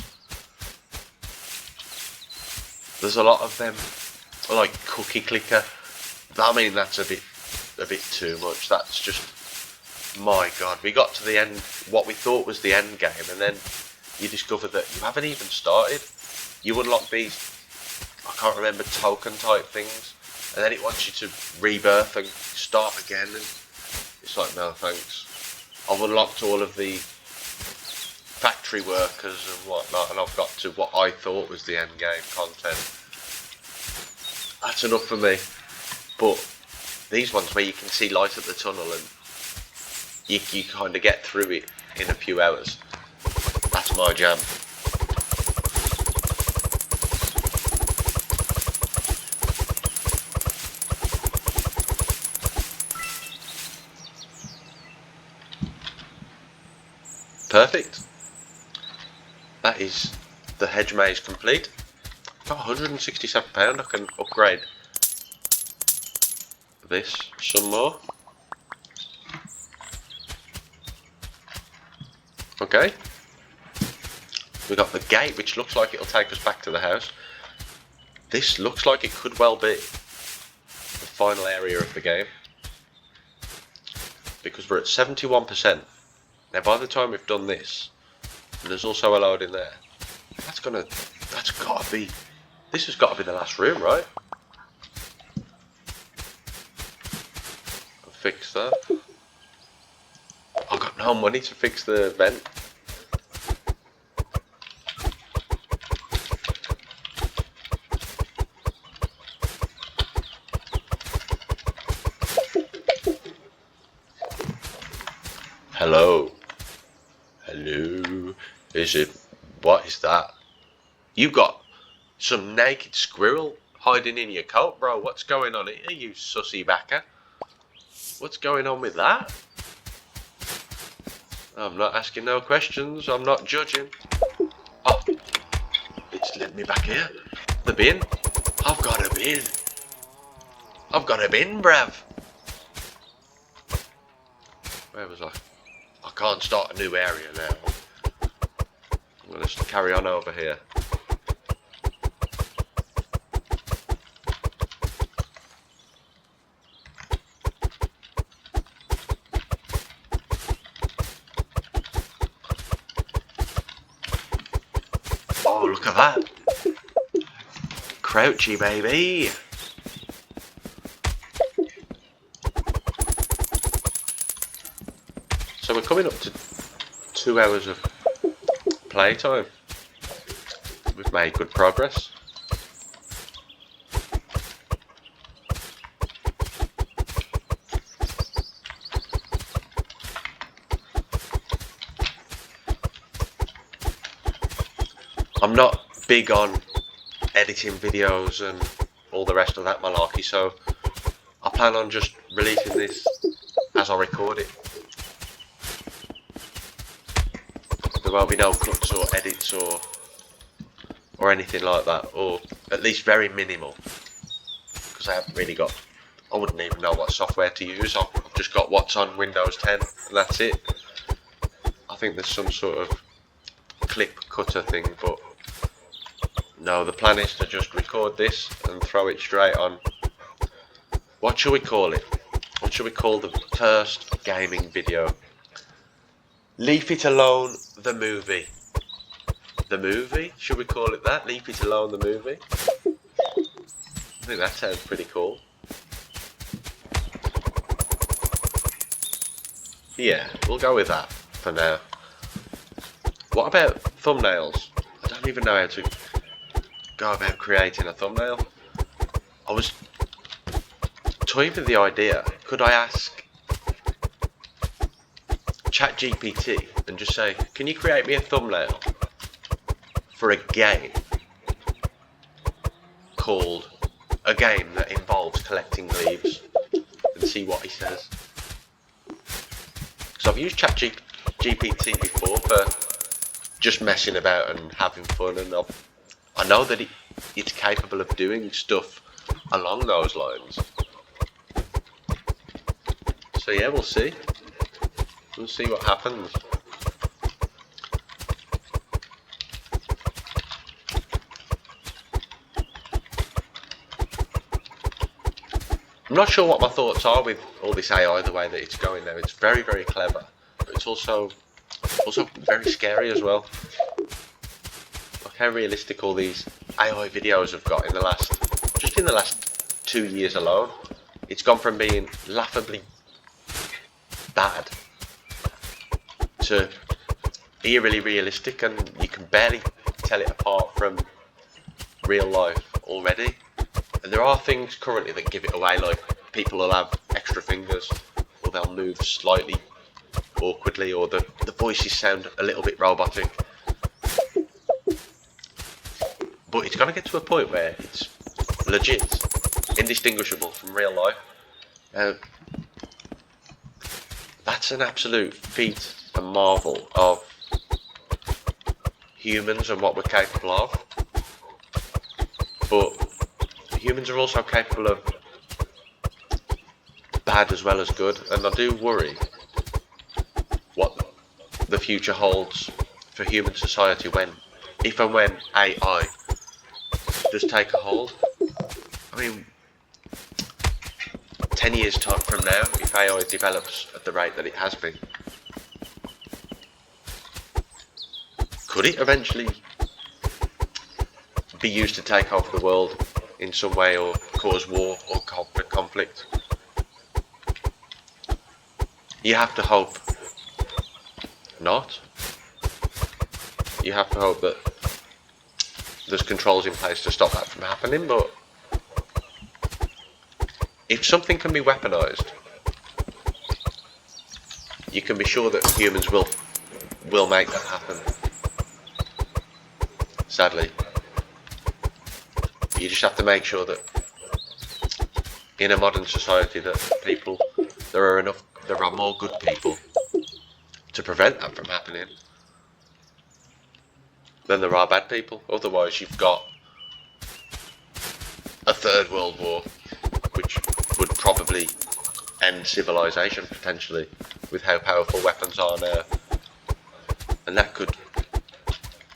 Speaker 1: There's a lot of them, like Cookie Clicker. I mean, that's a bit too much. That's just, my God. We got to the end, what we thought was the end game, and then you discover that you haven't even started. You unlock these, I can't remember, token type things, and then it wants you to rebirth and start again, and it's like, no thanks. I've unlocked all of the factory workers and whatnot, and I've got to what I thought was the end game content. That's enough for me. But these ones where you can see light at the tunnel and you kind of get through it in a few hours, that's my jam. Perfect. That is the hedge maze complete. Got £167. I can upgrade this some more. Okay. We got the gate, which looks like it'll take us back to the house. This looks like it could well be the final area of the game, because we're at 71%. Now by the time we've done this, and there's also a load in there, this has got to be the last room, right? I'll fix that. I've got no money to fix the vent. Hello. Hello. What is that? You got some naked squirrel hiding in your coat, bro. What's going on here, you sussy backer? What's going on with that? I'm not asking no questions. I'm not judging. Oh, it's led me back here. The bin. I've got a bin. I've got a bin, bruv. Where was I? I can't start a new area now. I'm going to carry on over here. Oh, look at that. crouchy, baby. So we're coming up to 2 hours of playtime. We've made good progress. I'm not big on editing videos and all the rest of that malarkey, so I plan on just releasing this as I record it. There won't be no cuts or edits or anything like that, or at least very minimal, because I haven't really got, I wouldn't even know what software to use. I've just got what's on Windows 10 and that's it. I think there's some sort of clip cutter thing, but no, the plan is to just record this and throw it straight on. What should we call it? What should we call the first gaming video? Leave It Alone the movie. The movie? Should we call it that? Leave It Alone the movie? I think that sounds pretty cool. Yeah, we'll go with that for now. What about thumbnails? I don't even know how to go about creating a thumbnail. I was toying with the idea, could I ask ChatGPT and just say, can you create me a thumbnail for a game called, a game that involves collecting leaves, and see what he says. So I've used ChatGPT before for just messing about and having fun, and I know that it's capable of doing stuff along those lines. So yeah, we'll see. We'll see what happens. I'm not sure what my thoughts are with all this AI the way that it's going now. It's very, very clever, but it's also very scary as well. Like how realistic all these AI videos have got in the last 2 years alone. It's gone from being laughably bad to eerily realistic, and you can barely tell it apart from real life already. And there are things currently that give it away, like people will have extra fingers, or they'll move slightly awkwardly, or the voices sound a little bit robotic. But it's going to get to a point where it's legit, indistinguishable from real life. That's an absolute feat and marvel of humans and what we're capable of. But humans are also capable of bad as well as good, and I do worry what the future holds for human society if and when AI does take a hold. I mean, 10 years time from now, if AI develops at the rate that it has been, could it eventually be used to take over the world in some way, or cause war or conflict? You have to hope not. You have to hope that there's controls in place to stop that from happening, but if something can be weaponized, you can be sure that humans will make that happen. Sadly. You just have to make sure that in a modern society that there are more good people to prevent that from happening than there are bad people. Otherwise you've got a third world war, which would probably end civilization potentially, with how powerful weapons are now, and that could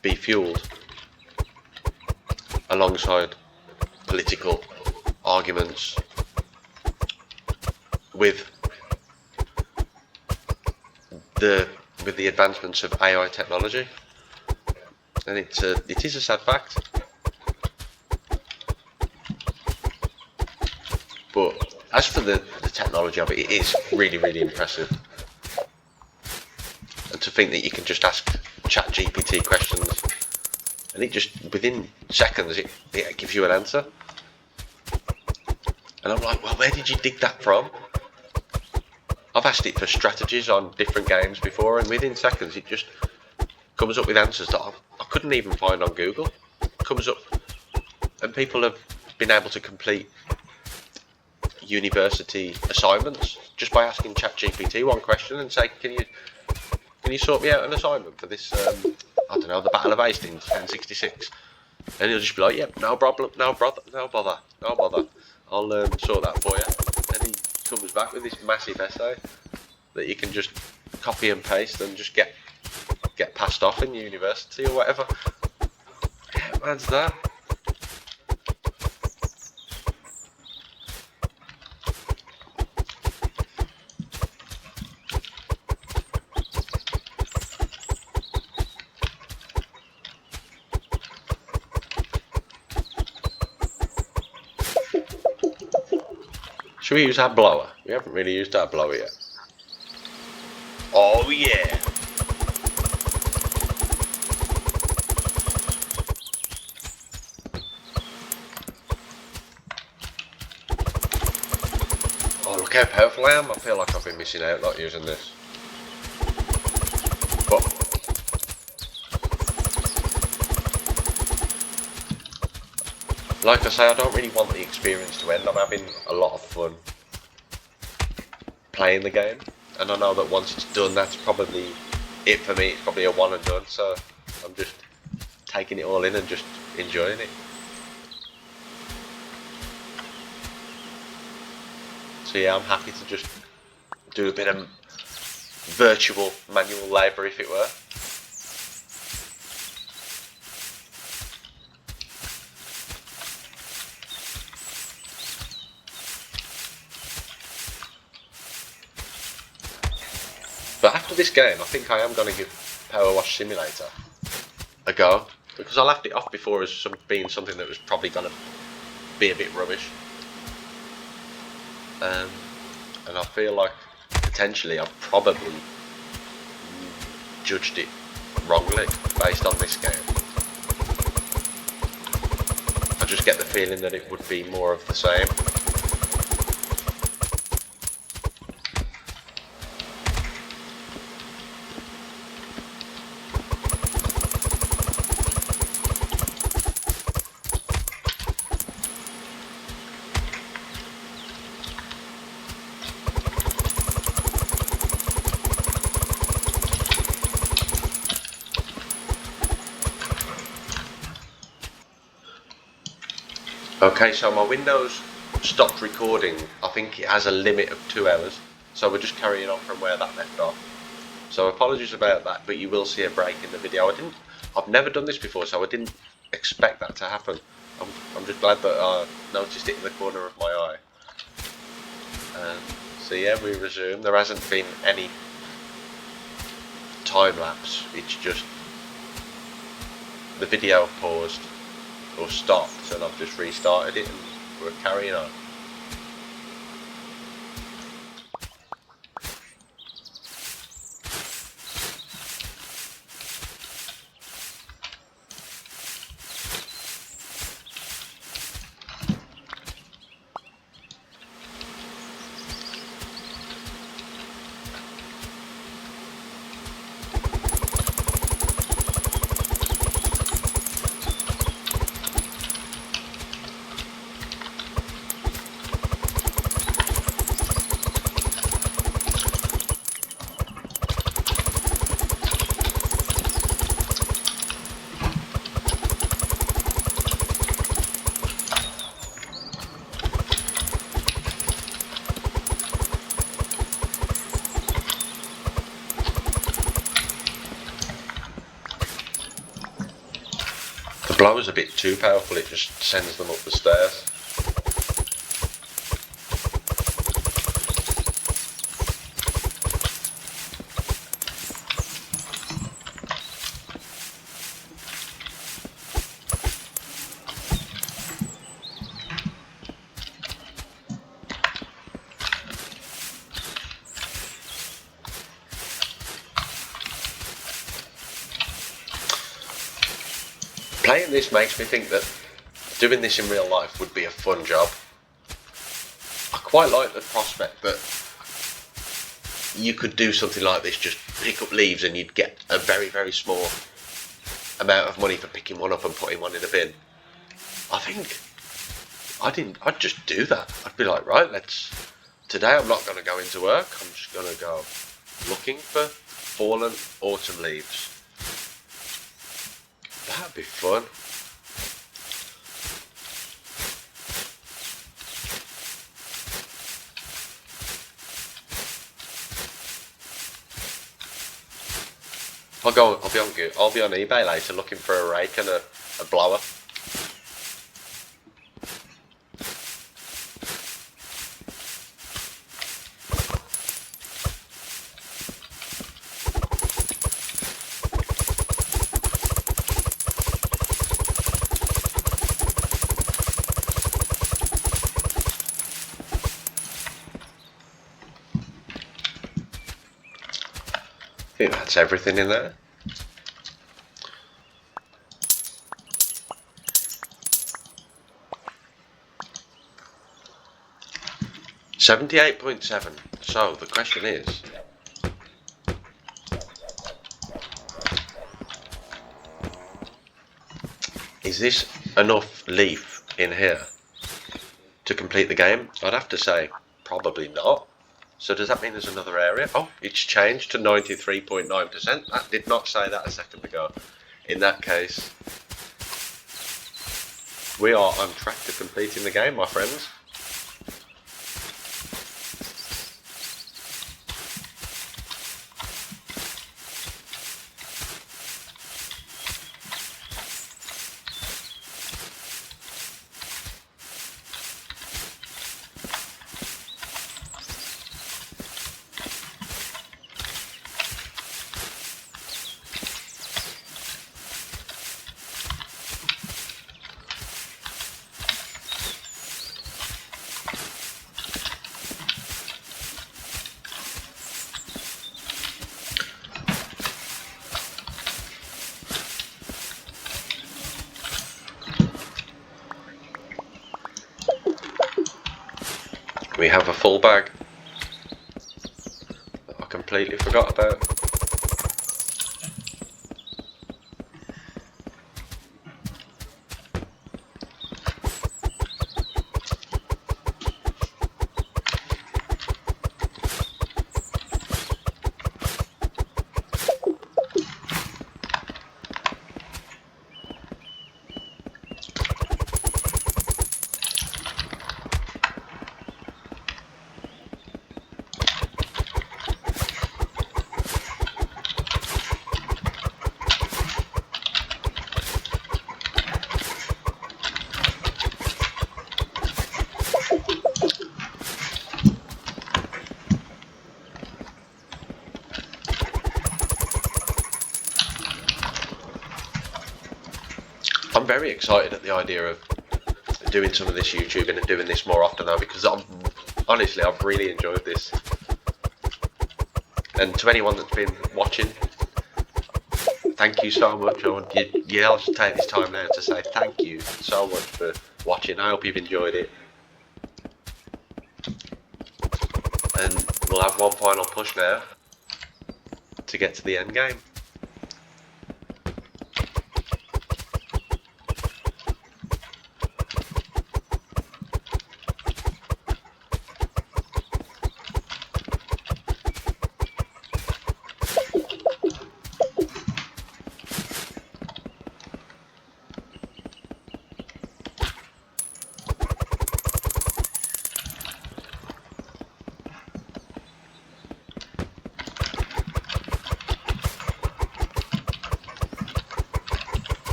Speaker 1: be fueled alongside political arguments with the advancements of AI technology. And it is a sad fact. As for the technology of it, it is really, really impressive. And to think that you can just ask ChatGPT questions and it just, within seconds, it gives you an answer. And I'm like, well, where did you dig that from? I've asked it for strategies on different games before, and within seconds it just comes up with answers that I couldn't even find on Google. It comes up, and people have been able to complete university assignments just by asking ChatGPT one question and say, can you sort me out an assignment for this, I don't know, the Battle of Hastings, 1066? And he'll just be like, yep, no problem, no bother, I'll sort that for you. And he comes back with this massive essay that you can just copy and paste and just get passed off in university or whatever. Yeah, man's that. Should we use our blower? We haven't really used our blower yet. Oh yeah! Oh, look how powerful I am. I feel like I've been missing out not using this. But like I say, I don't really want the experience to end. I'm having a lot of fun playing the game, and I know that once it's done, that's probably it for me. It's probably a one and done, so I'm just taking it all in and just enjoying it. So yeah, I'm happy to just do a bit of virtual manual labour, if it were. But after this game, I think I am going to give Power Wash Simulator a go, because I left it off before as being something that was probably going to be a bit rubbish. And I feel like potentially I've probably judged it wrongly based on this game. I just get the feeling that it would be more of the same. Okay, so my Windows stopped recording. I think it has a limit of 2 hours, so we're just carrying on from where that left off. So apologies about that, but you will see a break in the video. I've never done this before, so I didn't expect that to happen. I'm just glad that I noticed it in the corner of my eye. So yeah, we resume. There hasn't been any time lapse. It's just the video paused or stopped, and I've just restarted it and we're carrying on. The blower's a bit too powerful, it just sends them up the stairs. Playing this makes me think that doing this in real life would be a fun job. I quite like the prospect that you could do something like this, just pick up leaves and you'd get a very, very small amount of money for picking one up and putting one in a bin. I'd just do that. I'd be like, right, today I'm not going to go into work, I'm just going to go looking for fallen autumn leaves. That'd be fun. I'll be on eBay later looking for a rake and a blower. I think that's everything in there. $78.7. So the question is this enough leaf in here to complete the game? I'd have to say probably not. So does that mean there's another area? Oh, it's changed to 93.9%. That did not say that a second ago. In that case, we are on track to completing the game, my friends. We have a full bag that I completely forgot about. I'm very excited at the idea of doing some of this YouTubing and doing this more often now, because honestly I've really enjoyed this. And to anyone that's been watching, thank you so much. I'll just take this time now to say thank you so much for watching. I hope you've enjoyed it. And we'll have one final push now to get to the end game.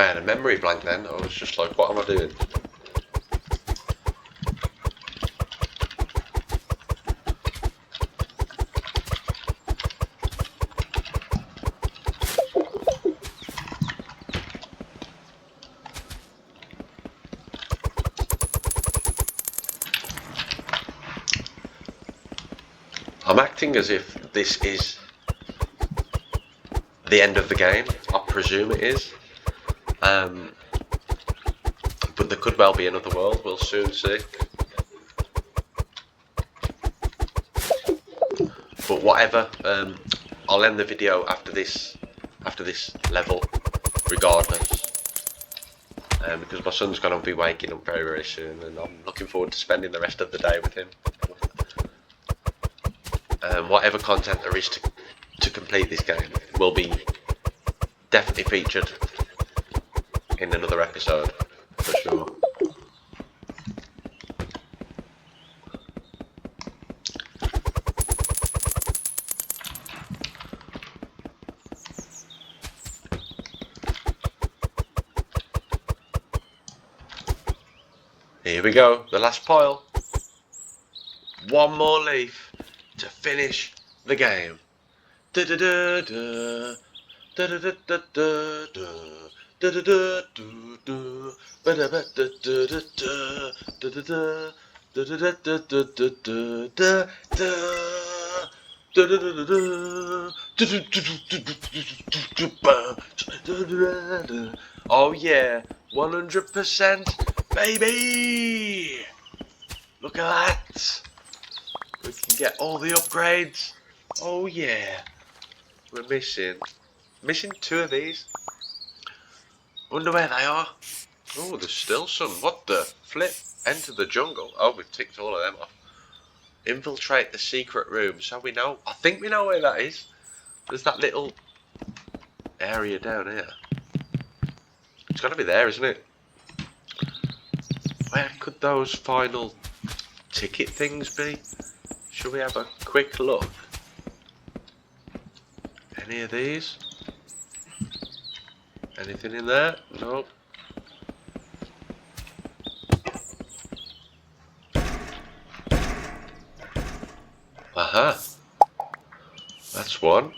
Speaker 1: I had a memory blank then. I was just like, what am I doing? I'm acting as if this is the end of the game. I presume it is. But there could well be another world. We'll soon see. But whatever, I'll end the video after this level, regardless. Because my son's going to be waking up very, very soon, and I'm looking forward to spending the rest of the day with him. Whatever content there is to complete this game will be definitely featured in another episode, for sure. Here we go, the last pile. One more leaf to finish the game. Da da da da da da da da da da da da da da ba da ba da da da da da da da da da da da da. Oh yeah, 100%, baby! Look at that! We can get all the upgrades. Oh yeah. We're missing 2 of these. Wonder where they are. Oh, there's still some. What the flip? Enter the jungle. Oh, we've ticked all of them off. Infiltrate the secret room. So we know. I think we know where that is. There's that little area down here. It's gotta be there, isn't it? Where could those final ticket things be? Should we have a quick look? Any of these? Anything in there? Nope. Aha. That's one.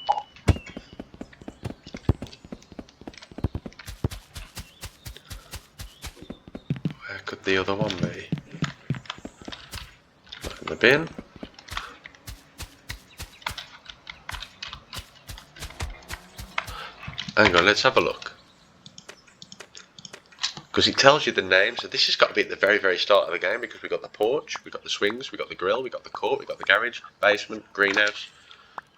Speaker 1: Where could the other one be? Not in the bin. Hang on, let's have a look. Because it tells you the name, so this has got to be at the very, very start of the game, because we've got the porch, we've got the swings, we've got the grill, we've got the court, we've got the garage, basement, greenhouse.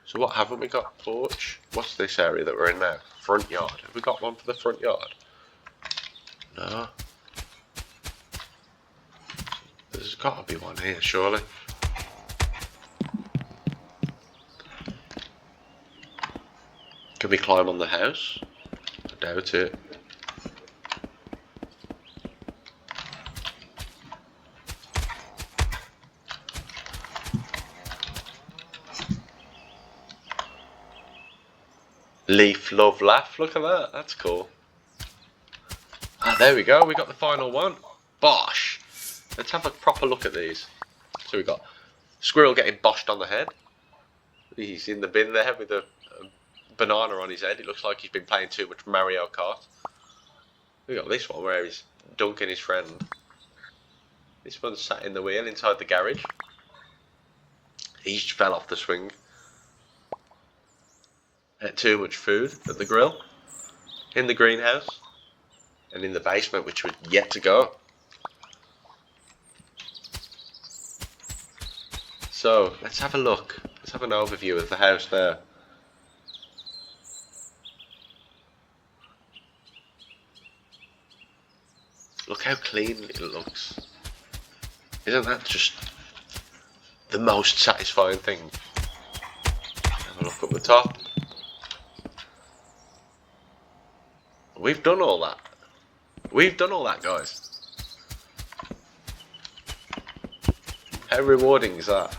Speaker 1: So what haven't we got? Porch. What's this area that we're in now? Front yard. Have we got one for the front yard? No. There's got to be one here, surely. Can we climb on the house? I doubt it. Leaf, love, laugh. Look at that. That's cool. Ah, there we go. We got the final one. Bosh. Let's have a proper look at these. So we got squirrel getting boshed on the head. He's in the bin there with a banana on his head. It looks like he's been playing too much Mario Kart. We got this one where he's dunking his friend. This one's sat in the wheel inside the garage. He fell off the swing. Ate too much food at the grill. In the greenhouse. And in the basement, which was yet to go. So, let's have a look. Let's have an overview of the house there. Look how clean it looks. Isn't that just the most satisfying thing? Have a look up the top. We've done all that. We've done all that, guys. How rewarding is that?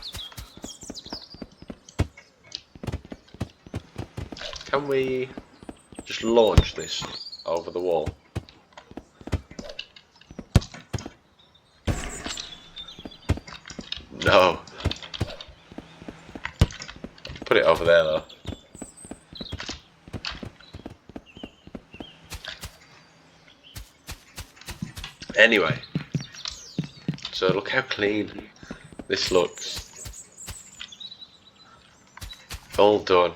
Speaker 1: Can we just launch this over the wall? Anyway, so look how clean this looks. All done.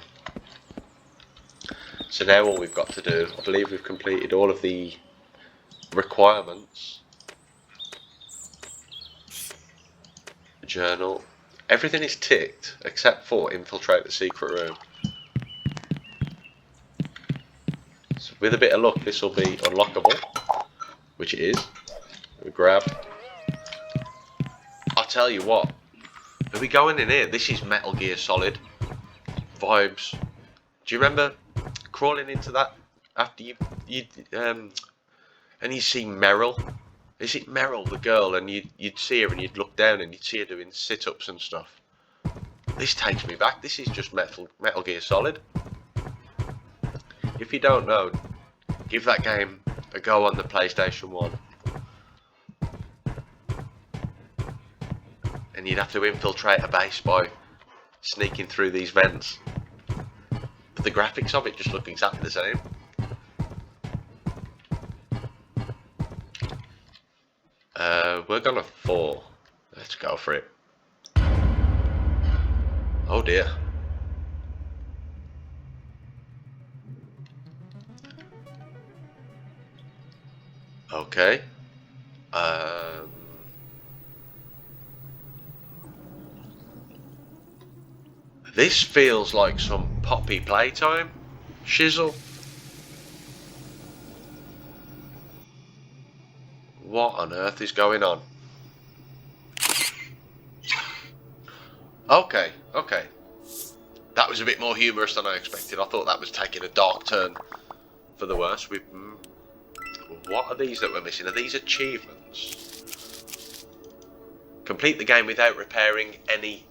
Speaker 1: So now all we've got to do, I believe we've completed all of the requirements. Journal. Everything is ticked except for infiltrate the secret room. So with a bit of luck this will be unlockable, which it is. We grab. I'll tell you what, are we going in here? This is Metal Gear Solid vibes. Do you remember crawling into that after and you see Meryl? Is it Meryl, the girl, and you'd see her and you'd look down and you'd see her doing sit-ups and stuff. This takes me back. This is just Metal Gear Solid. If you don't know, give that game a go on the PlayStation 1. And you'd have to infiltrate a base by sneaking through these vents. But the graphics of it just look exactly the same. We're gonna fall. Let's go for it. Oh dear. Okay. This feels like some Poppy playtime. Shizzle. What on earth is going on? Okay. That was a bit more humorous than I expected. I thought that was taking a dark turn for the worse. What are these that we're missing? Are these achievements? Complete the game without repairing any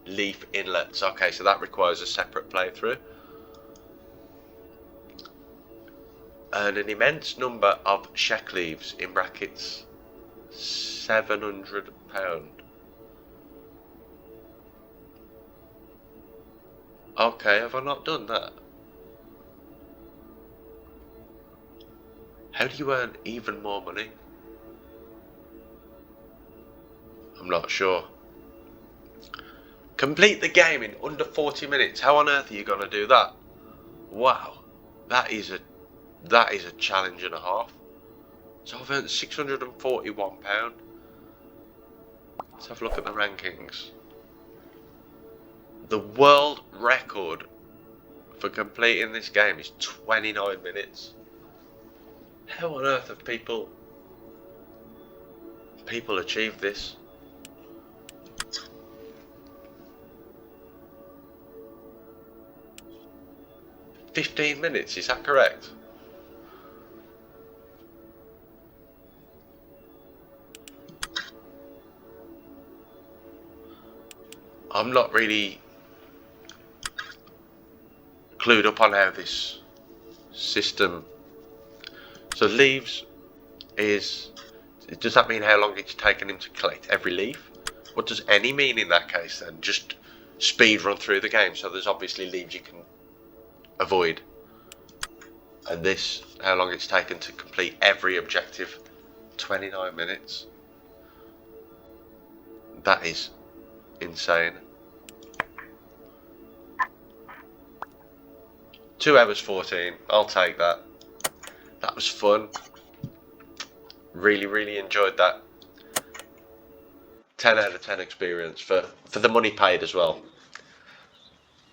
Speaker 1: leaf inlets. Okay, so that requires a separate playthrough. And an immense number of Shek leaves, in brackets, £700. Okay, have I not done that? How do you earn even more money? I'm not sure. Complete the game in under 40 minutes. How on earth are you going to do that? Wow, that is a challenge and a half. So I've earned £641. Let's have a look at the rankings. The world record for completing this game is 29 minutes. How on earth have people achieved this? "15 minutes, is that correct?" I'm not really clued up on how this system. So leaves is, does that mean how long it's taken him to collect every leaf? What does any mean in that case then? Just speed run through the game, so there's obviously leaves you can avoid. And this, how long it's taken to complete every objective? 29 minutes. That is insane. 2 hours 14, I'll take that. That was fun. Really enjoyed that. 10 out of 10 experience for the money paid as well.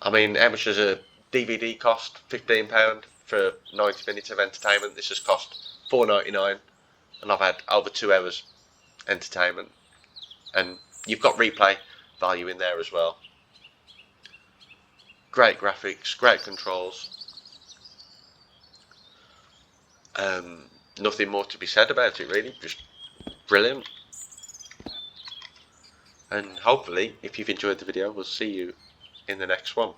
Speaker 1: I mean, how much does a DVD cost? £15 for 90 minutes of entertainment. This has cost £4.99 and I've had over 2 hours entertainment. And you've got replay value in there as well. Great graphics, great controls. Nothing more to be said about it really, just brilliant. And hopefully, if you've enjoyed the video, we'll see you in the next one.